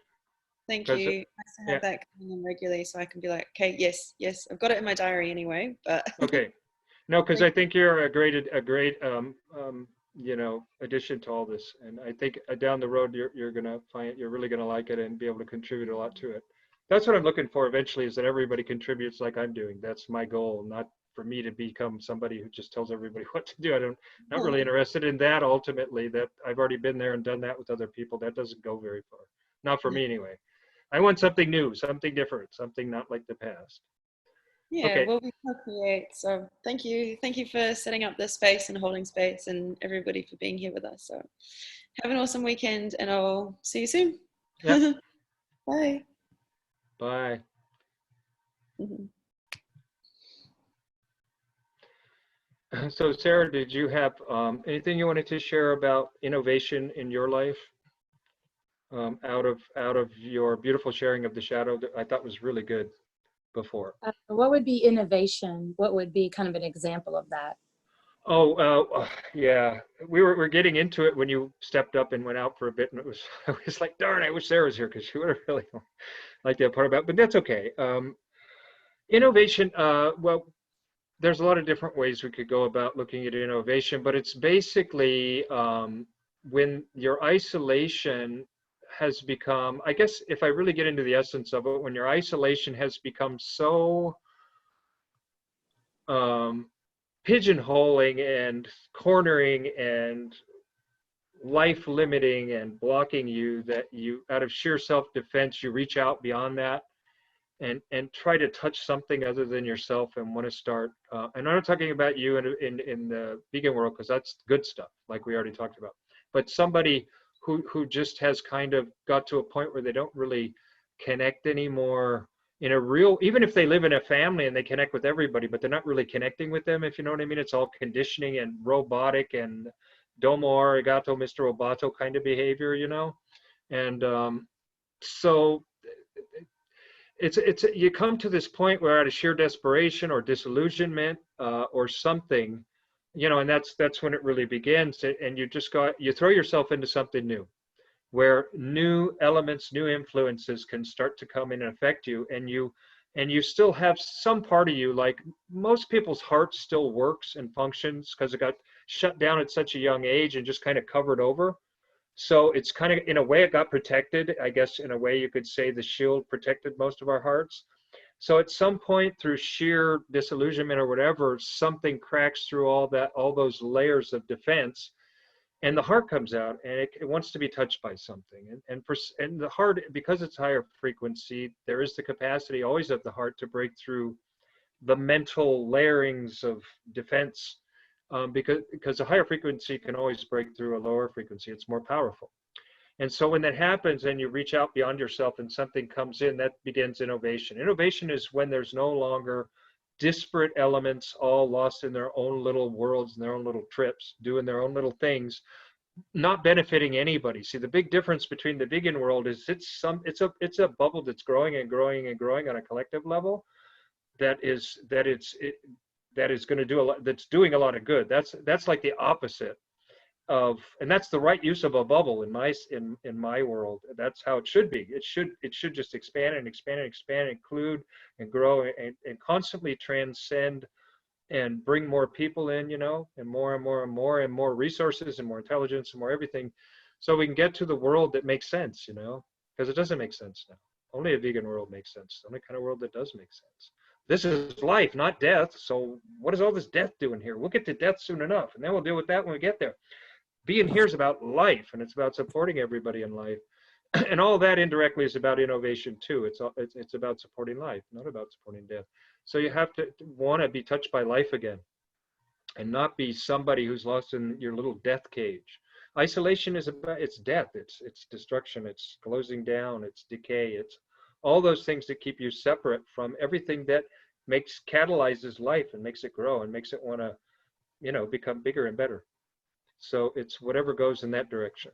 S2: Thank
S1: Because,
S2: you. Nice to
S1: yeah,
S2: have that coming in regularly so I can be like, okay, yes, yes. I've got it in my diary anyway, but
S1: okay. No, because I
S2: thank
S1: think you're a great, addition to all this. And I think down the road, you're going to find, you're really going to like it and be able to contribute a lot to it. That's what I'm looking for eventually, is that everybody contributes like I'm doing. That's my goal, not for me to become somebody who just tells everybody what to do. Not really interested in that ultimately. That I've already been there and done that with other people. That doesn't go very far. Not for me anyway. I want something new, something different, something not like the past.
S2: Yeah,
S1: Okay.
S2: well, we co-create. So thank you. Thank you for setting up this space and holding space, and everybody for being here with us. So have an awesome weekend, and I'll see you soon.
S1: Yep.
S2: Bye.
S1: Bye.
S2: Mhm.
S1: So Sarah, did you have anything you wanted to share about innovation in your life? Out of your beautiful sharing of the shadow that I thought was really good before.
S4: What would be innovation? What would be kind of an example of that?
S1: Oh, yeah, we're getting into it when you stepped up and went out for a bit, and it was I was like, darn, I wish Sarah was here because she would have really liked that part about. But that's okay. Innovation. Well, there's a lot of different ways we could go about looking at innovation, but it's basically when your isolation has become, I guess if I really get into the essence of it, when your isolation has become so pigeonholing and cornering and life limiting and blocking you, that you, out of sheer self-defense, you reach out beyond that and try to touch something other than yourself and want to start. And I'm not talking about you in the vegan world, because that's good stuff, like we already talked about. But somebody who just has kind of got to a point where they don't really connect anymore in a real, even if they live in a family and they connect with everybody, but they're not really connecting with them, if you know what I mean. It's all conditioning and robotic and domo arigato, Mr. Roboto kind of behavior, you know. And so it's you come to this point where out of sheer desperation or disillusionment or something, you know, and that's when it really begins. And you throw yourself into something new, where new elements, new influences can start to come in and affect you, and you still have some part of you, like most people's heart still works and functions because it got shut down at such a young age and just kind of covered over. So it's kind of, in a way, it got protected. I guess in a way you could say the shield protected most of our hearts. So at some point, through sheer disillusionment or whatever, something cracks through all those layers of defense, and the heart comes out, and it wants to be touched by something. And the heart, because it's higher frequency, there is the capacity always of the heart to break through the mental layerings of defense, because a higher frequency can always break through a lower frequency. It's more powerful. And so when that happens and you reach out beyond yourself and something comes in, that begins innovation. Innovation is when there's no longer disparate elements all lost in their own little worlds and their own little trips, doing their own little things, not benefiting anybody. See, the big difference between the vegan world is it's a bubble that's growing and growing and growing on a collective level, that is going to do a lot, that's doing a lot of good. That's like the opposite of, and that's the right use of a bubble in my world. That's how it should be. It should just expand and expand and expand, include and grow, and constantly transcend and bring more people in, and more and more and more and more resources and more intelligence and more everything, so we can get to the world that makes sense, because it doesn't make sense now. Only a vegan world makes sense. The only kind of world that does make sense. This is life, not death. So what is all this death doing here? We'll get to death soon enough, and then we'll deal with that when we get there. Being here is about life, and it's about supporting everybody in life. And all that indirectly is about innovation too. It's about supporting life, not about supporting death. So you have to want to be touched by life again, and not be somebody who's lost in your little death cage. Isolation is about, it's death, it's destruction, it's closing down, it's decay, it's all those things that keep you separate from everything that catalyzes life and makes it grow and makes it want to, become bigger and better. So it's whatever goes in that direction.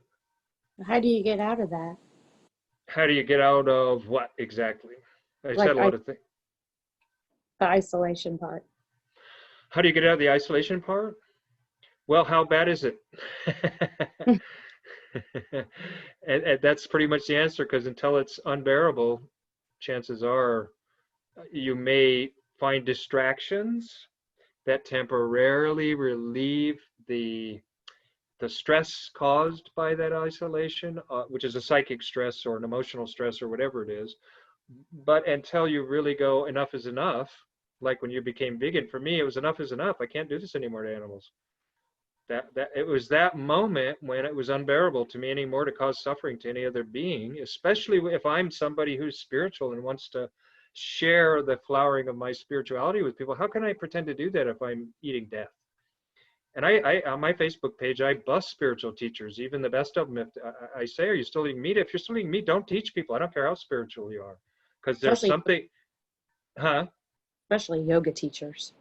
S4: How do you get out of that?
S1: How do you get out of what exactly? I said a lot of things.
S4: The isolation part.
S1: How do you get out of the isolation part? Well, how bad is it? and that's pretty much the answer, because until it's unbearable, chances are you may find distractions that temporarily relieve the stress caused by that isolation, which is a psychic stress or an emotional stress or whatever it is. But until you really go, enough is enough, like when you became vegan, for me, it was enough is enough. I can't do this anymore to animals. That it was that moment when it was unbearable to me anymore to cause suffering to any other being, especially if I'm somebody who's spiritual and wants to share the flowering of my spirituality with people. How can I pretend to do that if I'm eating death? And I on my Facebook page, I bust spiritual teachers, even the best of them. If I say, are you still eating meat? If you're still eating meat, don't teach people. I don't care how spiritual you are, because there's something,
S4: especially yoga teachers.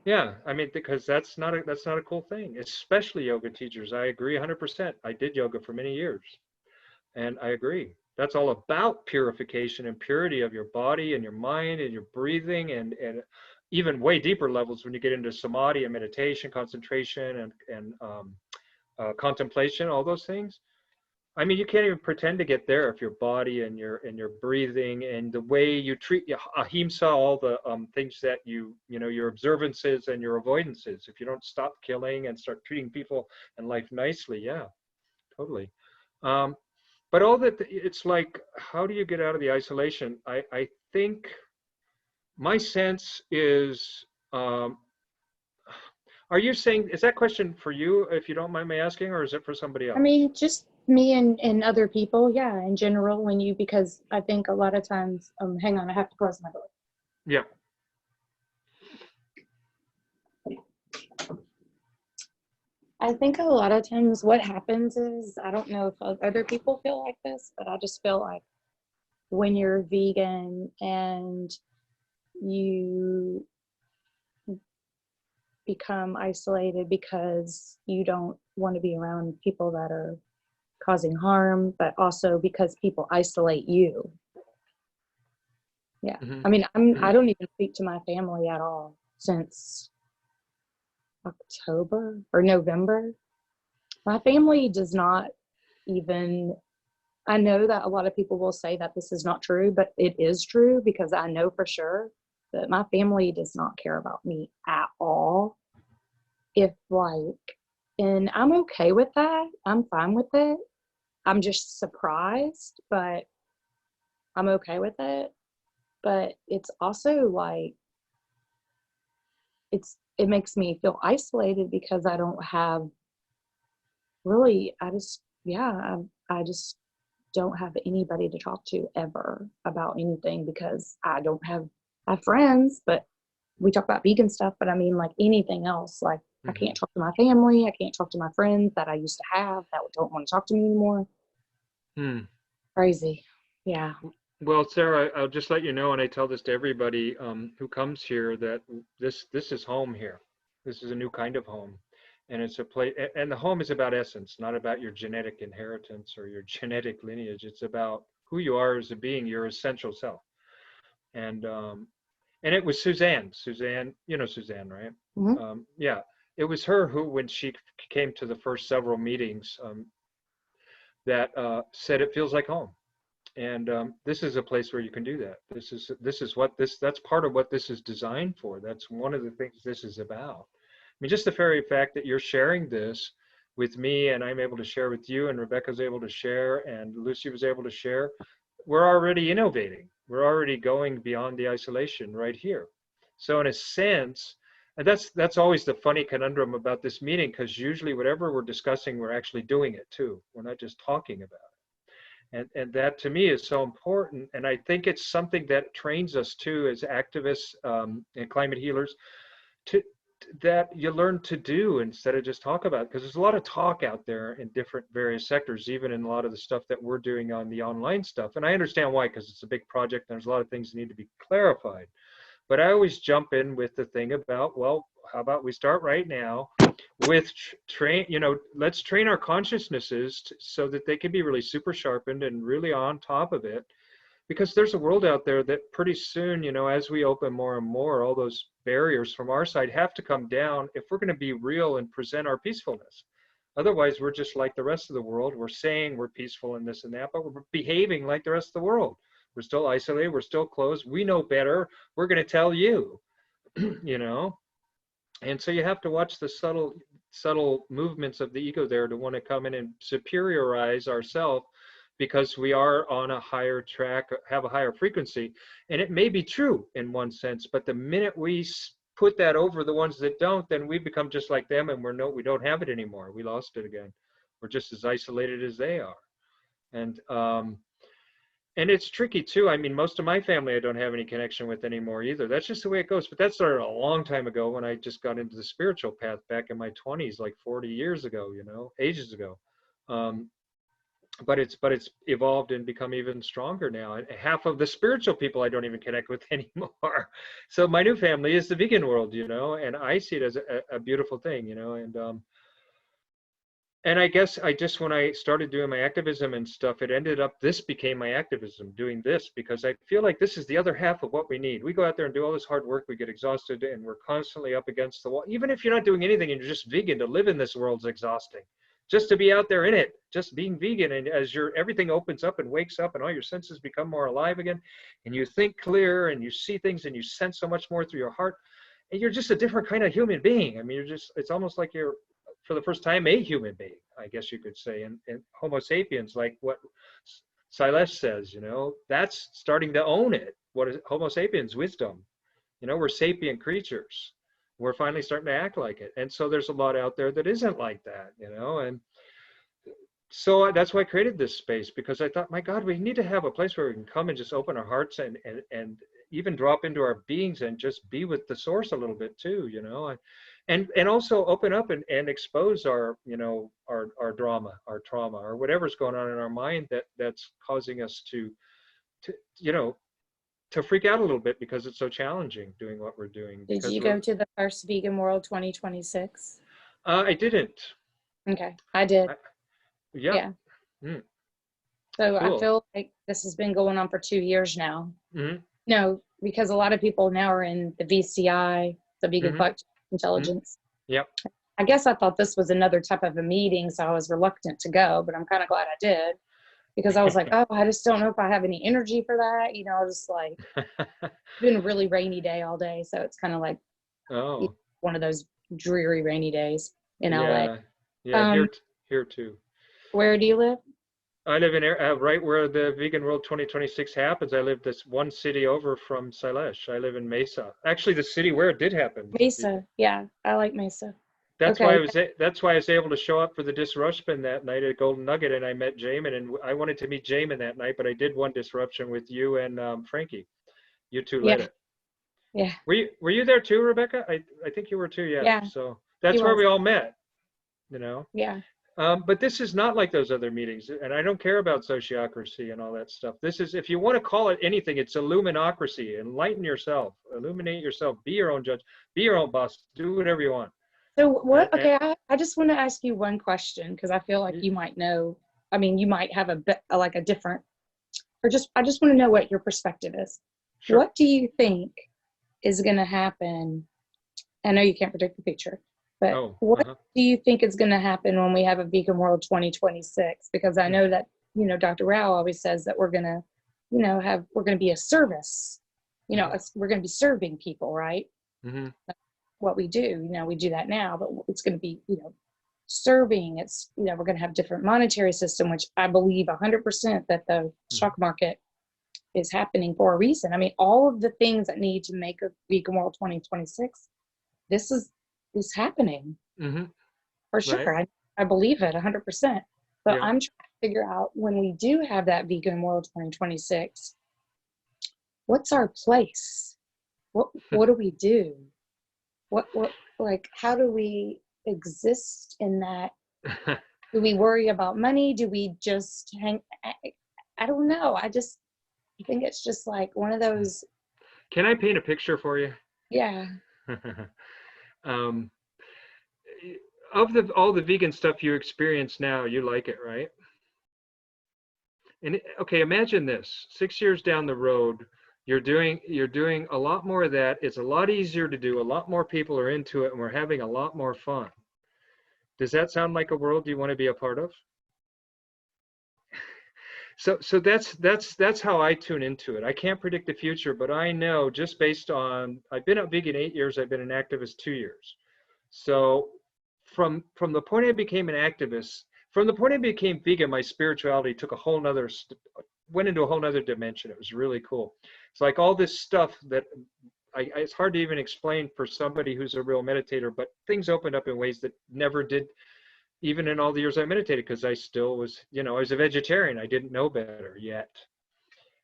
S1: Yeah, I mean, because that's not a cool thing, especially yoga teachers. I agree 100%. I did yoga for many years, and I agree. That's all about purification and purity of your body and your mind and your breathing, and even way deeper levels when you get into samadhi and meditation, concentration and contemplation, all those things. I mean, you can't even pretend to get there if your body and your breathing and the way you treat ahimsa, all the things that your observances and your avoidances. If you don't stop killing and start treating people and life nicely, yeah, totally. But all that, it's like, how do you get out of the isolation? I think my sense is, are you saying, is that question for you, if you don't mind me asking, or is it for somebody else?
S4: I mean, just me and other people, yeah, in general, because I think a lot of times, hang on, I have to close my door.
S1: Yeah.
S4: I think a lot of times what happens is, I don't know if other people feel like this, but I just feel like when you're vegan and you become isolated because you don't want to be around people that are causing harm, but also because people isolate you. Yeah.
S1: Mm-hmm.
S4: I mean, I don't even speak to my family at all since October or November. My family does not even, I know that a lot of people will say that this is not true, but it is true, because I know for sure that my family does not care about me at all. And I'm okay with that. I'm fine with it. I'm just surprised, but I'm okay with it. But it's also like, it makes me feel isolated, because I don't have really, I just don't have anybody to talk to ever about anything, because I have friends, but we talk about vegan stuff, but I mean, like anything else, like I can't talk to my family. I can't talk to my friends that I used to have that don't want to talk to me anymore. Crazy. Yeah.
S1: Well, Sarah, I'll just let you know, and I tell this to everybody who comes here, that this is home here. This is a new kind of home, and it's a place. And the home is about essence, not about your genetic inheritance or your genetic lineage. It's about who you are as a being, your essential self. And And it was Suzanne. Suzanne, you know Suzanne, right?
S4: Mhm.
S1: Yeah, it was her who, when she came to the first several meetings, that said it feels like home. And this is a place where you can do that. That's part of what this is designed for. That's one of the things this is about. I mean, just the very fact that you're sharing this with me and I'm able to share with you and Rebecca's able to share and Lucy was able to share, we're already innovating. We're already going beyond the isolation right here. So in a sense, and that's always the funny conundrum about this meeting, because usually whatever we're discussing, we're actually doing it too. We're not just talking about it. And that to me is so important. And I think it's something that trains us too as activists and climate healers to that you learn to do instead of just talk about, because there's a lot of talk out there in different various sectors, even in a lot of the stuff that we're doing on the online stuff. And I understand why, because it's a big project and there's a lot of things that need to be clarified. But I always jump in with the thing about, well, how about we start right now with let's train our consciousnesses so that they can be really super sharpened and really on top of it. Because there's a world out there that pretty soon, as we open more and more, all those barriers from our side have to come down if we're going to be real and present our peacefulness. Otherwise, we're just like the rest of the world. We're saying we're peaceful and this and that, but we're behaving like the rest of the world. We're still isolated. We're still closed. We know better. We're going to tell you, And so you have to watch the subtle movements of the ego there to want to come in and superiorize ourselves, because we are on a higher track, have a higher frequency. And it may be true in one sense, but the minute we put that over the ones that don't, then we become just like them and we don't have it anymore. We lost it again. We're just as isolated as they are. And it's tricky too. I mean, most of my family I don't have any connection with anymore either. That's just the way it goes. But that started a long time ago when I just got into the spiritual path back in my 20s, like 40 years ago, ages ago. But it's evolved and become even stronger now. And half of the spiritual people I don't even connect with anymore. So my new family is the vegan world, and I see it as a beautiful thing, and I guess when I started doing my activism and stuff, this became my activism, doing this, because I feel like this is the other half of what we need. We go out there and do all this hard work, we get exhausted, and we're constantly up against the wall. Even if you're not doing anything and you're just vegan, to live in this world's exhausting. Just to be out there in it, just being vegan, and as everything opens up and wakes up and all your senses become more alive again, and you think clear and you see things and you sense so much more through your heart, and you're just a different kind of human being. I mean, it's almost like you're, for the first time, a human being, I guess you could say, and Homo sapiens, like what Sailesh says, that's starting to own it. What is Homo sapiens? Wisdom. We're sapient creatures. We're finally starting to act like it. And so there's a lot out there that isn't like that, and so that's why I created this space, because I thought, my God, we need to have a place where we can come and just open our hearts and even drop into our beings and just be with the source a little bit too, and also open up and expose our our drama, our trauma, or whatever's going on in our mind that's causing us to freak out a little bit, because it's so challenging doing what we're doing.
S4: Did you go to the first Vegan World 2026?
S1: I didn't.
S4: Okay, I did.
S1: Yeah.
S4: So
S1: Cool.
S4: I feel like this has been going on for 2 years now.
S1: Mm-hmm.
S4: No, because a lot of people now are in the VCI, the Vegan
S1: Mm-hmm.
S4: Collective Intelligence.
S1: Yep.
S4: I guess I thought this was another type of a meeting, so I was reluctant to go, but I'm kind of glad I did, because I was like, oh, I just don't know if I have any energy for that. Just like, it's been a really rainy day all day, so it's kind of like one of those dreary rainy days in LA.
S1: Yeah, here too.
S4: Where do you live?
S1: I live in right where the Vegan World 2026 happens. I live this one city over from Sailesh. I live in Mesa. Actually, the city where it did happen.
S4: Mesa. Yeah, I like Mesa.
S1: That's why I was able to show up for the disruption that night at Golden Nugget, and I met Jamin, and I wanted to meet Jamin that night, but I did one disruption with you and Frankie. You two led it.
S4: Yeah.
S1: Were you there too, Rebecca? I think you were too. Yeah. So that's where we all met.
S4: Yeah.
S1: But this is not like those other meetings, and I don't care about sociocracy and all that stuff. This is, if you want to call it anything, it's illuminocracy. Enlighten yourself, illuminate yourself, be your own judge, be your own boss, do whatever you want.
S4: So what, okay, I just want to ask you one question, because I feel like you might know, I mean, you might have a bit like a different, I just want to know what your perspective is.
S1: Sure.
S4: What do you think is going to happen? I know you can't predict the future, but
S1: Oh,
S4: what
S1: uh-huh.
S4: do you think is going to happen when we have a vegan world 2026? Because I know that, Dr. Rao always says that we're going to, we're going to be a service, we're going to be serving people, right?
S1: Mm-hmm.
S4: What we do, we do that now, but it's going to be, serving. It's, we're going to have different monetary system, which I believe 100% that the stock market is happening for a reason. I mean, all of the things that need to make a vegan world 2026, this is happening
S1: Mm-hmm.
S4: for sure.
S1: Right.
S4: I believe it 100%. But
S1: Yeah.
S4: I'm trying to figure out, when we do have that vegan world 2026, what's our place? What do we do? What like, how do we exist in that? Do we worry about money? Do we just hang? I don't know. I think it's just like one of those.
S1: Can I paint a picture for you?
S4: Yeah.
S1: um, of all the vegan stuff you experience now, you like it, right? And okay, imagine this: 6 years down the road, you're doing a lot more of that. It's a lot easier to do. A lot more people are into it, and we're having a lot more fun. Does that sound like a world you want to be a part of? So that's how I tune into it. I can't predict the future, but I know, just based on, I've been a vegan 8 years, I've been an activist 2 years. So from the point I became an activist, from the point I became vegan, my spirituality took a whole nother, went into a whole nother dimension. It was really cool. It's like all this stuff that it's hard to even explain for somebody who's a real meditator, but things opened up in ways that never did, even in all the years I meditated, because I still was, I was a vegetarian. I didn't know better yet.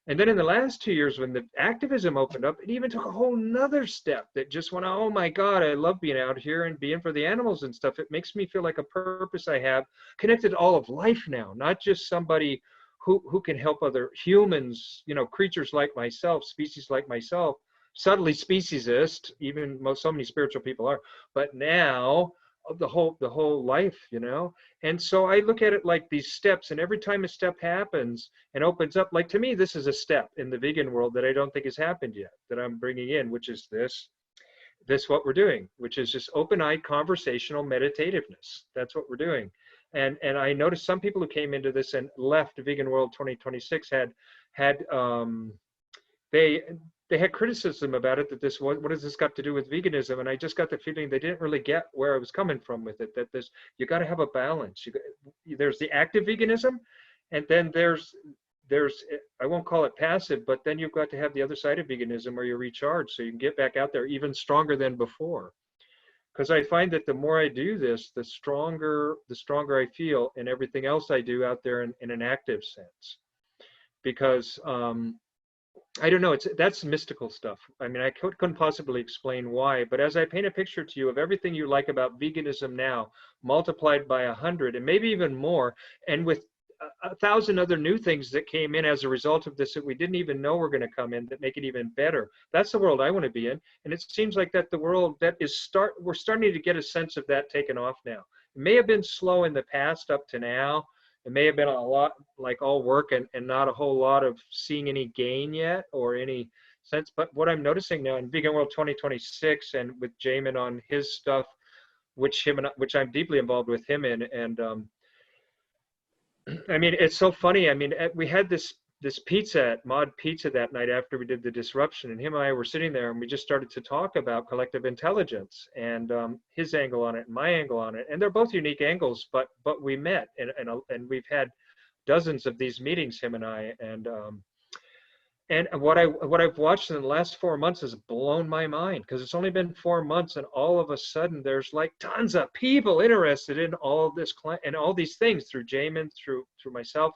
S1: And then in the last 2 years, when the activism opened up, it even took a whole nother step that just went, oh my God, I love being out here and being for the animals and stuff. It makes me feel like a purpose I have connected to all of life now, not just somebody who can help other humans, creatures like myself, species like myself, subtly speciesist, even so many spiritual people are, but now the whole life, And so I look at it like these steps, and every time a step happens and opens up, like, to me, this is a step in the vegan world that I don't think has happened yet, that I'm bringing in, which is this what we're doing, which is just open-eyed conversational meditativeness. That's what we're doing. And I noticed some people who came into this and left Vegan World 2026 had they had criticism about it, that what has this got to do with veganism? And I just got the feeling they didn't really get where I was coming from with it, that you got to have a balance. There's the active veganism, and then there's I won't call it passive, but then you've got to have the other side of veganism where you recharge so you can get back out there even stronger than before. Because I find that the more I do this, the stronger I feel in everything else I do out there in an active sense. Because I don't know, that's mystical stuff. I mean, I couldn't possibly explain why, but as I paint a picture to you of everything you like about veganism now, multiplied by 100 and maybe even more, and with 1,000 other new things that came in as a result of this that we didn't even know were going to come in, that make it even better. That's the world I want to be in. And it seems like that the world that we're starting to get a sense of that taken off now. It may have been slow in the past up to now. It may have been a lot like all work and not a whole lot of seeing any gain yet or any sense. But what I'm noticing now in Vegan World 2026 and with Jamin on his stuff, which I'm deeply involved with him in, and I mean, it's so funny. I mean, we had this pizza at Mod Pizza that night after we did the disruption, and him and I were sitting there, and we just started to talk about collective intelligence and his angle on it and my angle on it, and they're both unique angles, but we met, and we've had dozens of these meetings, him and I, and what I've watched in the last 4 months has blown my mind, because it's only been 4 months, and all of a sudden there's like tons of people interested in all of this and all these things through Jamin, through myself,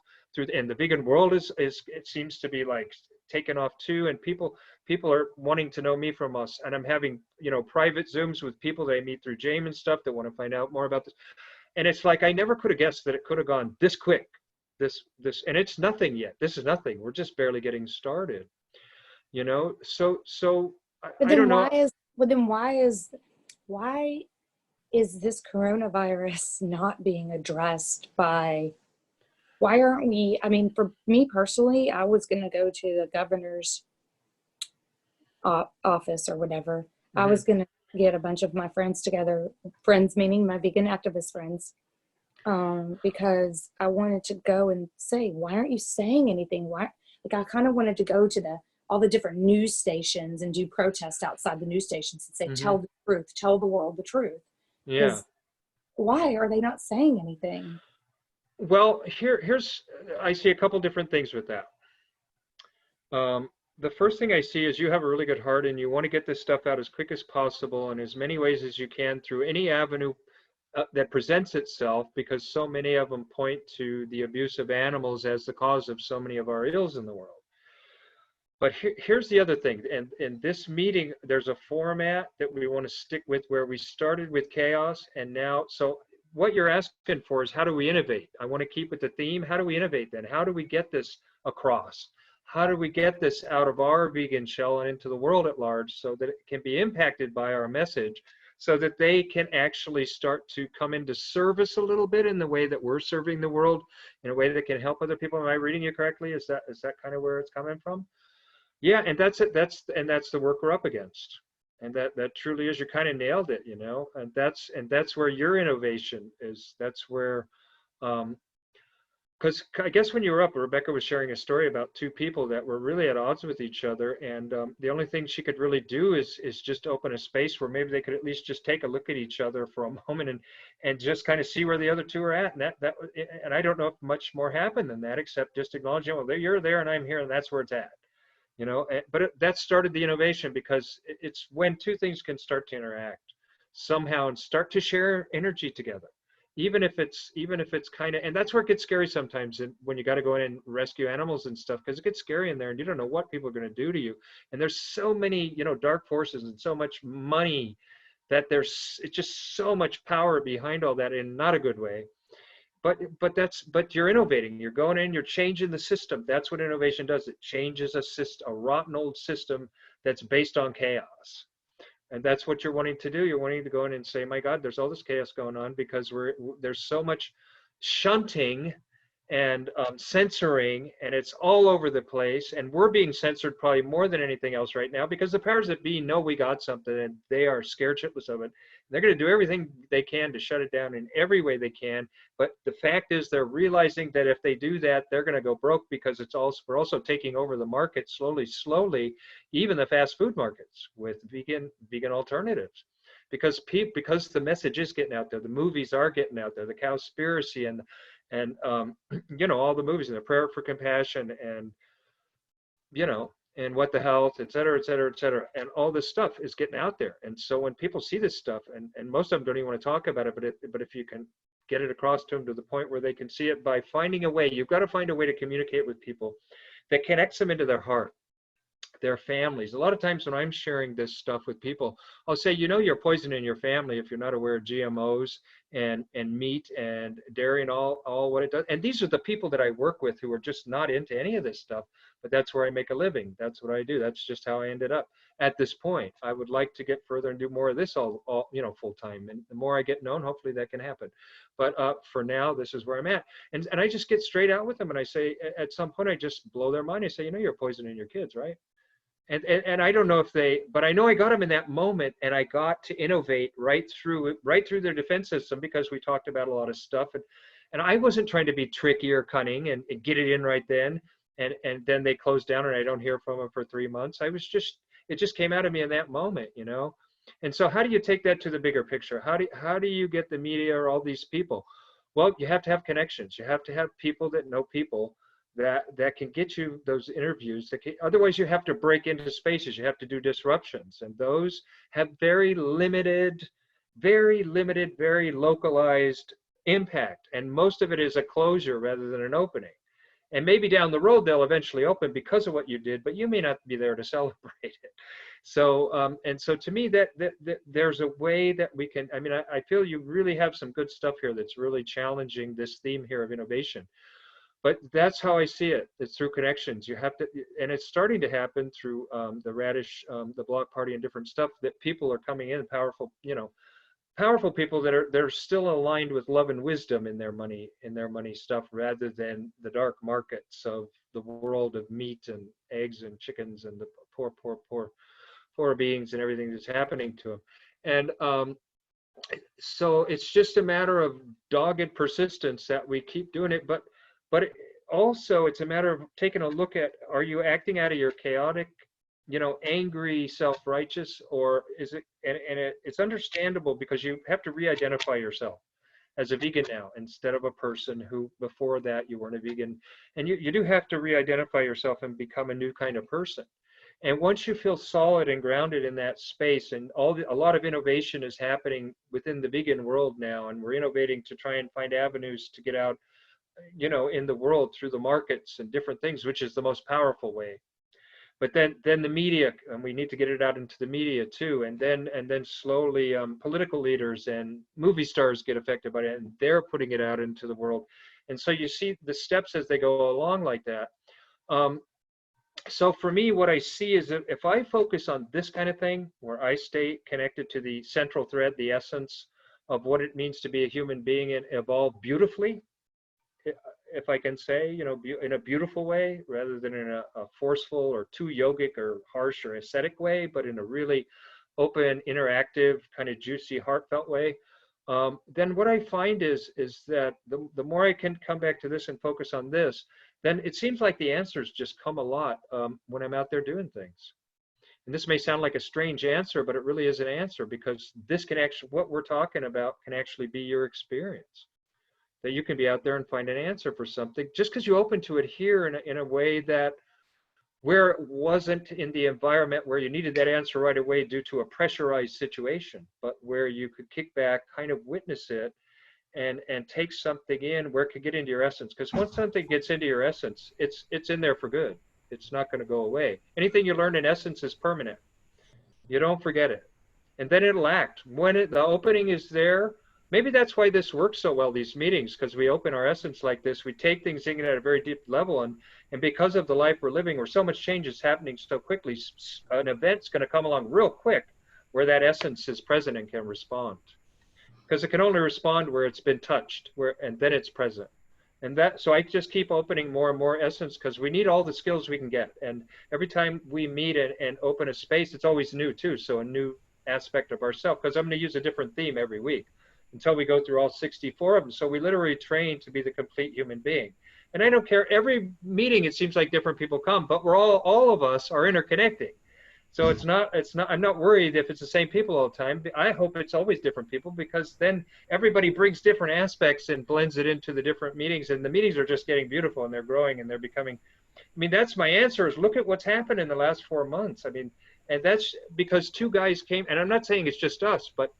S1: and the vegan world is it seems to be like taken off too, and people are wanting to know me from us, and I'm having private Zooms with people that I meet through Jamin stuff that want to find out more about this, and it's like I never could have guessed that it could have gone this quick. This and it's nothing yet. This is nothing. We're just barely getting started, so I don't know.
S4: Why is this coronavirus not being addressed by, why aren't we, I mean, for me personally, I was going to go to the governor's office or whatever. I
S1: Mhm.
S4: was going to get a bunch of my friends together, friends meaning my vegan activist friends, because I wanted to go and say, why aren't you saying anything? Why? Like, I kind of wanted to go to all the different news stations and do protests outside the news stations and say,
S1: Mhm.
S4: tell the truth, tell the world the truth.
S1: Yeah.
S4: Because why are they not saying anything?
S1: Well, here's I see a couple different things with that. The first thing I see is you have a really good heart and you want to get this stuff out as quick as possible in as many ways as you can through any avenue that presents itself, because so many of them point to the abuse of animals as the cause of so many of our ills in the world. But here's the other thing. And in this meeting, there's a format that we want to stick with where we started with chaos. And now, so what you're asking for is how do we innovate? I want to keep with the theme. How do we innovate then? How do we get this across? How do we get this out of our vegan shell and into the world at large so that it can be impacted by our message, so that they can actually start to come into service a little bit in the way that we're serving the world, in a way that can help other people? Am I reading you correctly? Is that kind of where it's coming from? Yeah, and that's it. That's the work we're up against, and that truly is. You kind of nailed it, you know. And that's where your innovation is. That's where, because I guess when you were up, Rebecca was sharing a story about two people that were really at odds with each other, and the only thing she could really do is just open a space where maybe they could at least just take a look at each other for a moment and just kind of see where the other two are at. And and I don't know if much more happened than that, except just acknowledging, well, you're there and I'm here, and that's where it's at. You know, that started the innovation, because it's when two things can start to interact somehow and start to share energy together, even if it's kind of, and that's where it gets scary sometimes, and when you got to go in and rescue animals and stuff, because it gets scary in there and you don't know what people are going to do to you. And there's so many, dark forces and so much money that there's it's just so much power behind all that in not a good way. But you're innovating, you're going in, you're changing the system. That's what innovation does. It changes a rotten old system that's based on chaos. And that's what you're wanting to do. You're wanting to go in and say, my God, there's all this chaos going on because there's so much shunting and censoring, and it's all over the place. And we're being censored probably more than anything else right now, because the powers that be know we got something and they are scared shitless of it. They're going to do everything they can to shut it down in every way they can. But the fact is, they're realizing that if they do that, they're going to go broke, because we're also taking over the market slowly, even the fast food markets with vegan alternatives. Because the message is getting out there, the movies are getting out there, the Cowspiracy and all the movies, and the Prayer for Compassion, and and What the Health, et cetera, et cetera, et cetera, and all this stuff is getting out there. And so when people see this stuff, and most of them don't even want to talk about it, but if you can get it across to them to the point where they can see it by finding a way, you've got to find a way to communicate with people that connects them into their heart, their families. A lot of times when I'm sharing this stuff with people, I'll say, you're poisoning your family if you're not aware of GMOs and meat and dairy and all what it does. And these are the people that I work with who are just not into any of this stuff, but that's where I make a living. That's what I do. That's just how I ended up at this point. I would like to get further and do more of this all full time. And the more I get known, hopefully that can happen. But for now, this is where I'm at. And I just get straight out with them. And I say, at some point, I just blow their mind. I say, you're poisoning your kids, right? And I don't know but I know I got them in that moment, and I got to innovate right through their defense system, because we talked about a lot of stuff, and I wasn't trying to be tricky or cunning and get it in right then, and then they closed down and I don't hear from them for 3 months. It just came out of me in that moment, And so how do you take that to the bigger picture? How do you get the media or all these people? Well, you have to have connections. You have to have people that know people that can get you those interviews. Otherwise, you have to break into spaces. You have to do disruptions, and those have very limited, very localized impact. And most of it is a closure rather than an opening. And maybe down the road they'll eventually open because of what you did, but you may not be there to celebrate it. So so to me, that there's a way that we can. I mean, I feel you really have some good stuff here that's really challenging this theme here of innovation. But that's how I see it. It's through connections. You have to, and it's starting to happen through the Radish, the Block Party, and different stuff, that people are coming in, powerful people that they're still aligned with love and wisdom in their money stuff, rather than the dark markets of the world of meat and eggs and chickens and the poor for beings and everything that's happening to them. And so it's just a matter of dogged persistence that we keep doing it. But also it's a matter of taking a look at, are you acting out of your chaotic, angry, self-righteous, or is it, it's understandable because you have to re-identify yourself as a vegan now, instead of a person who before that you weren't a vegan. And you do have to re-identify yourself and become a new kind of person. And once you feel solid and grounded in that space, and a lot of innovation is happening within the vegan world now, and we're innovating to try and find avenues to get out, in the world through the markets and different things, which is the most powerful way. But then the media, and we need to get it out into the media too, and then slowly political leaders and movie stars get affected by it, and they're putting it out into the world. And so you see the steps as they go along like that. So for me, what I see is that if I focus on this kind of thing, where I stay connected to the central thread, the essence of what it means to be a human being and evolve beautifully, if I can say, in a beautiful way, rather than in a forceful or too yogic or harsh or ascetic way, but in a really open, interactive, kind of juicy, heartfelt way, then what I find is that the more I can come back to this and focus on this, then it seems like the answers just come a lot when I'm out there doing things. And this may sound like a strange answer, but it really is an answer, because this can actually, what we're talking about can actually be your experience. That you can be out there and find an answer for something just because you open to it here in a way that where it wasn't in the environment where you needed that answer right away due to a pressurized situation, but where you could kick back, kind of witness it, and take something in where it could get into your essence. Because once something gets into your essence, it's in there for good. It's not going to go away. Anything you learn in essence is permanent. You don't forget it. And then it'll act. When the opening is there, maybe that's why this works so well, these meetings, because we open our essence like this. We take things in at a very deep level. And because of the life we're living, where so much change is happening so quickly, an event's going to come along real quick where that essence is present and can respond. Because it can only respond where it's been touched, and then it's present. And so I just keep opening more and more essence, because we need all the skills we can get. And every time we meet and open a space, it's always new too. So a new aspect of ourselves, because I'm going to use a different theme every week until we go through all 64 of them. So we literally train to be the complete human being. And I don't care, every meeting it seems like different people come, but we're all of us are interconnecting. So I'm not worried if it's the same people all the time. I hope it's always different people, because then everybody brings different aspects and blends it into the different meetings, and the meetings are just getting beautiful, and they're growing, and they're becoming, that's my answer, is look at what's happened in the last 4 months. And that's because two guys came, and I'm not saying it's just us, but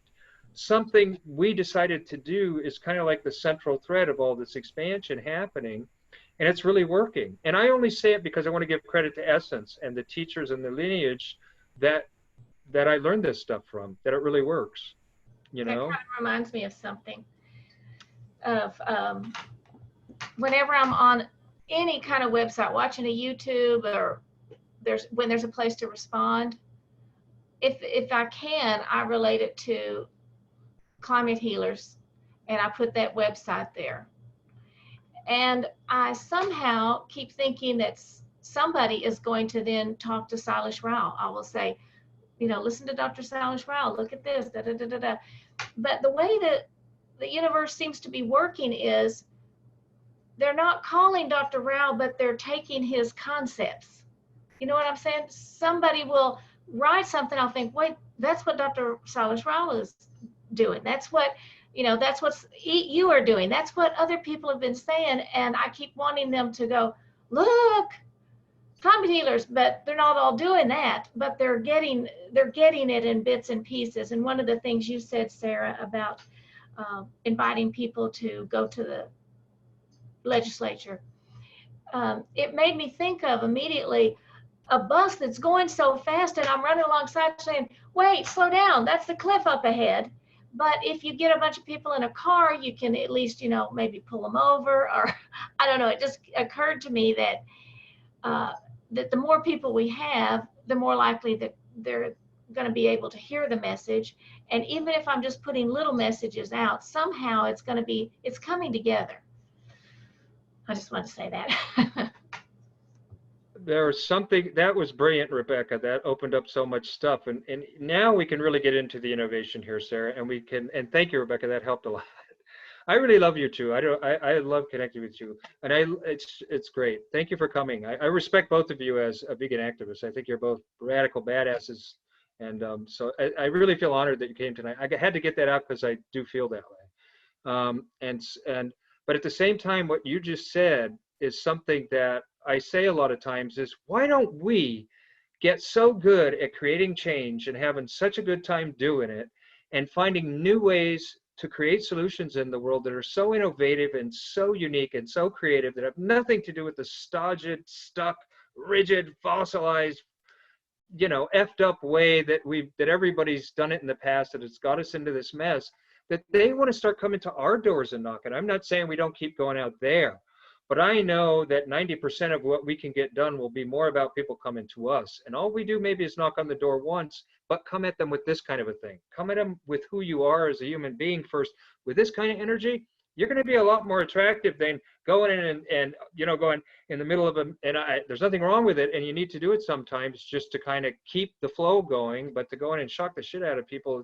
S1: something we decided to do is kind of like the central thread of all this expansion happening, and it's really working. And I only say it because I want to give credit to Essence and the teachers and the lineage that I learned this stuff from, that it really works, That
S3: kind of reminds me of something of whenever I'm on any kind of website, watching a YouTube, or when there's a place to respond, if I can, I relate it to Climate Healers, and I put that website there. And I somehow keep thinking that somebody is going to then talk to Salish Rao. I will say, listen to Dr. Salish Rao, look at this, da, da, da, da, da. But the way that the universe seems to be working is they're not calling Dr. Rao, but they're taking his concepts. You know what I'm saying? Somebody will write something, I'll think, wait, that's what Dr. Salish Rao is doing. That's what, that's what you are doing. That's what other people have been saying. And I keep wanting them to go, look, Climate Healers, but they're not all doing that, but they're getting it in bits and pieces. And one of the things you said, Sarah, about inviting people to go to the legislature, it made me think of immediately a bus that's going so fast, and I'm running alongside saying, wait, slow down, that's the cliff up ahead. But if you get a bunch of people in a car, you can at least, maybe pull them over, or I don't know. It just occurred to me that that the more people we have, the more likely that they're going to be able to hear the message. And even if I'm just putting little messages out, somehow it's coming together. I just want to say that.
S1: there's something that was brilliant, Rebecca. That opened up so much stuff, and now we can really get into the innovation here, Sarah. And we can. And thank you, Rebecca. That helped a lot. I really love you too. I love connecting with you, and it's great. Thank you for coming. I respect both of you as a vegan activist. I think you're both radical badasses, and so I really feel honored that you came tonight. I had to get that out because I do feel that way. But at the same time, what you just said is something that I say a lot of times is, why don't we get so good at creating change and having such a good time doing it and finding new ways to create solutions in the world that are so innovative and so unique and so creative that have nothing to do with the stodged, stuck, rigid, fossilized, effed up way that everybody's done it in the past, that it's got us into this mess, that they want to start coming to our doors and knocking. I'm not saying we don't keep going out there, but I know that 90% of what we can get done will be more about people coming to us. And all we do maybe is knock on the door once, but come at them with this kind of a thing. Come at them with who you are as a human being first. With this kind of energy, you're going to be a lot more attractive than going in and going in the middle of them. And there's nothing wrong with it. And you need to do it sometimes just to kind of keep the flow going, but to go in and shock the shit out of people,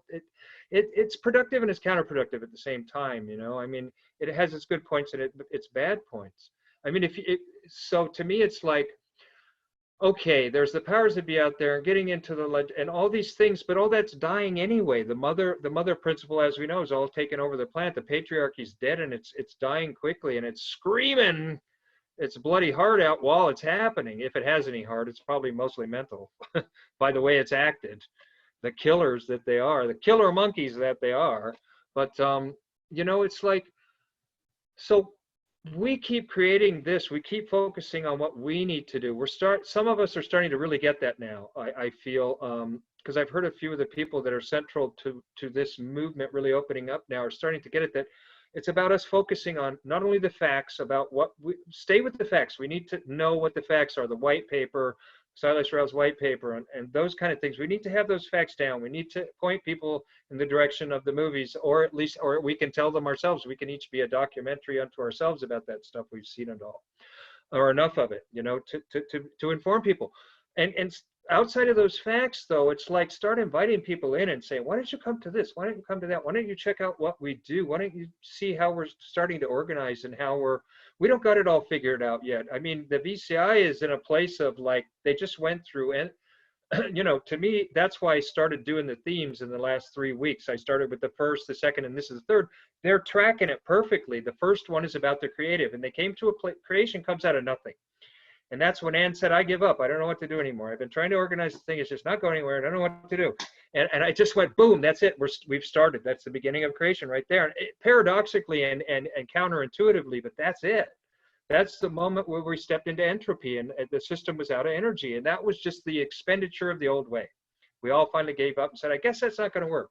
S1: it's productive and it's counterproductive at the same time. I mean, it has its good points and its bad points. I mean, so to me, it's like, okay, there's the powers that be out there and getting into and all these things, but all that's dying anyway. The mother principle, as we know, is all taken over the planet. The patriarchy's dead and it's dying quickly, and it's screaming its bloody heart out while it's happening. If it has any heart, it's probably mostly mental by the way it's acted. The killers that they are, the killer monkeys that they are. But it's like, so we keep creating this, we keep focusing on what we need to do. Some of us are starting to really get that now. I feel, because I've heard a few of the people that are central to this movement really opening up now are starting to get it, that it's about us focusing on not only the facts, about stay with the facts. We need to know what the facts are, the white paper, Silas Rao's white paper, and those kind of things. We need to have those facts down. We need to point people in the direction of the movies, or we can tell them ourselves. We can each be a documentary unto ourselves about that stuff we've seen it all, or enough of it, to inform people. And outside of those facts, though, it's like start inviting people in and say, why don't you come to this? Why don't you come to that? Why don't you check out what we do? Why don't you see how we're starting to organize and how we don't got it all figured out yet. I mean, the VCI is in a place of like, they just went through, and to me, that's why I started doing the themes in the last 3 weeks. I started with the first, the second, and this is the third. They're tracking it perfectly. The first one is about the creative, and they came to creation comes out of nothing. And that's when Ann said, I give up. I don't know what to do anymore. I've been trying to organize the thing. It's just not going anywhere. I don't know what to do. And I just went, boom, that's it. We've started. That's the beginning of creation right there. And paradoxically and counterintuitively, but that's it. That's the moment where we stepped into entropy and the system was out of energy. And that was just the expenditure of the old way. We all finally gave up and said, I guess that's not going to work,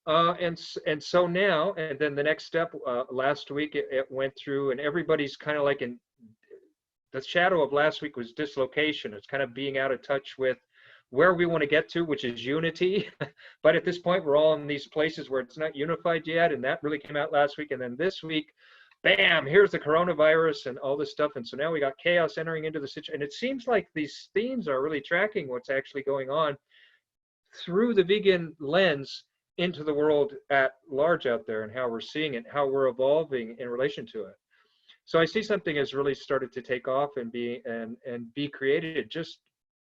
S1: and so now, and then the next step, last week, it went through, and everybody's kind of like in the shadow of last week was dislocation. It's kind of being out of touch with where we want to get to, which is unity. But at this point, we're all in these places where it's not unified yet. And that really came out last week. And then this week, bam, here's the coronavirus and all this stuff. And so now we got chaos entering into the situation. And it seems like these themes are really tracking what's actually going on through the vegan lens into the world at large out there, and how we're seeing it, how we're evolving in relation to it. So I see something has really started to take off and be created just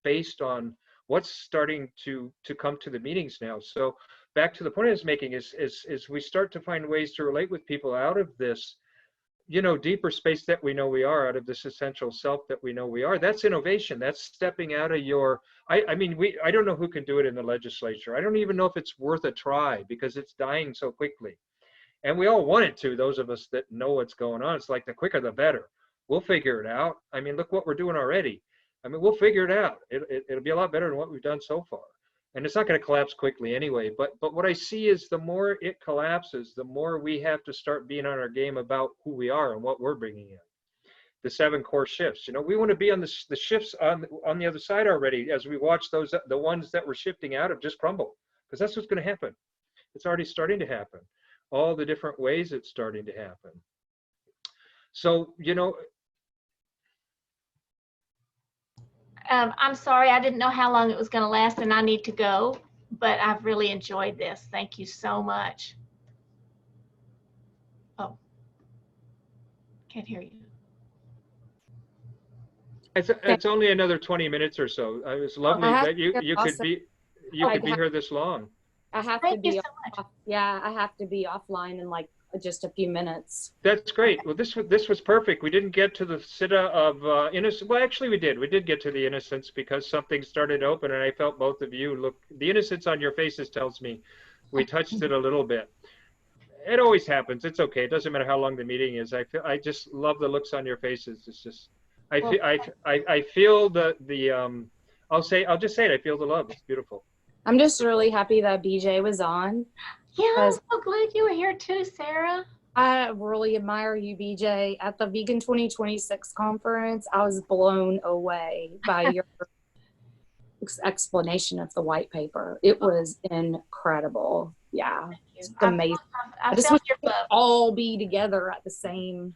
S1: based on what's starting to come to the meetings now. So back to the point I was making is we start to find ways to relate with people out of this, deeper space that we know we are, out of this essential self that we know we are. That's innovation. That's stepping out of your, I mean, I don't know who can do it in the legislature. I don't even know if it's worth a try because it's dying so quickly. And we all want it to, those of us that know what's going on. It's like the quicker the better. We'll figure it out. I mean, look what we're doing already. I mean, we'll figure it out. It'll be a lot better than what we've done so far. And it's not going to collapse quickly anyway. But what I see is the more it collapses, the more we have to start being on our game about who we are and what we're bringing in. The 7 core shifts. We want to be on the shifts on the other side already as we watch the ones that we're shifting out of just crumble. Because that's what's going to happen. It's already starting to happen. All the different ways it's starting to happen. So,
S3: I'm sorry, I didn't know how long it was going to last, and I need to go, but I've really enjoyed this. Thank you so much. Oh, can't hear you.
S1: It's only another 20 minutes or so. It was lovely
S4: have
S1: that
S4: to go
S1: you could
S4: also.
S1: be here this long.
S4: I have to
S3: Thank you
S4: be
S3: so much.
S4: off. Yeah, I have to be offline in like just a few minutes.
S1: That's great. Well, this was perfect. We didn't get to the sitta of innocence. Well, actually, we did. We did get to the innocence because something started open, and I felt both of you look. The innocence on your faces tells me we touched it a little bit. It always happens. It's okay. It doesn't matter how long the meeting is. I just love the looks on your faces. It's just I feel I'll just say it. I feel the love. It's beautiful.
S4: I'm just really happy that BJ was on.
S3: Yeah, I'm
S4: Because-
S3: so glad you were here too, Sarah.
S4: I really admire you, BJ. At the Vegan 2026 conference, I was blown away by your explanation of the white paper. It was incredible. Yeah, it's amazing.
S3: I
S4: just
S3: felt
S4: wish
S3: your
S4: we could
S3: love.
S4: all be together at the same.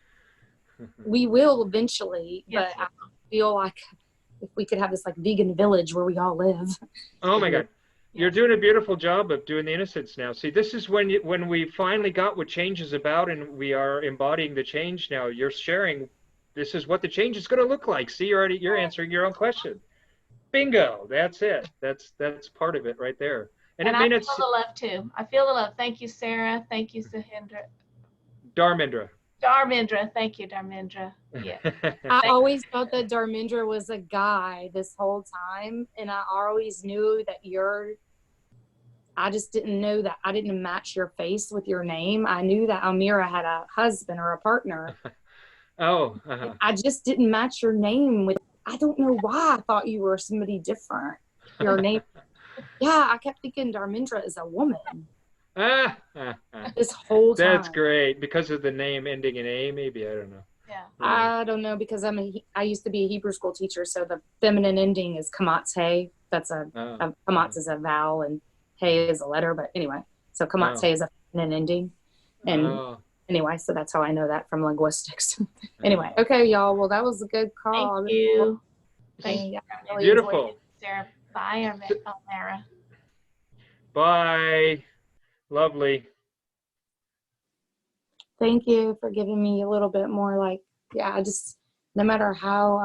S4: We will eventually,
S3: Yes,
S4: but I feel like if we could have this like vegan village where we all live.
S1: Oh my God. You're doing a beautiful job of doing the innocence now. See, this is when we finally got what change is about, and we are embodying the change now. You're sharing, this is what the change is going to look like. See, you're answering your own question. Bingo. That's it. That's part of it right there.
S3: And I feel the love too. I feel the love. Thank you, Sarah. Thank you, Sahendra.
S1: Dharmendra.
S3: Dharmendra. Thank you, Dharmendra. Yeah.
S4: I always thought that Dharmendra was a guy this whole time, and I always knew that I just didn't know that I didn't match your face with your name. I knew that Amira had a husband or a partner.
S1: Oh.
S4: I just didn't match your name with. I don't know why I thought you were somebody different. Your name. Yeah, I kept thinking Dharmendra is a woman this whole time.
S1: That's great because of the name ending in A. Maybe I don't know.
S3: Yeah.
S4: I don't know because I used to be a Hebrew school teacher, so the feminine ending is kamatz hey. That's kamatz is a vowel and hey is a letter. But anyway, so kamatz hey is a feminine ending, and anyway, so that's how I know that from linguistics. Anyway, okay, y'all. Well, that was a good call.
S3: Thank you.
S4: Thank you.
S3: Really
S1: Beautiful.
S3: enjoyed it, Sarah. Bye, Amira.
S1: Bye. Lovely.
S4: Thank you for giving me a little bit more. Like, yeah, I just no matter how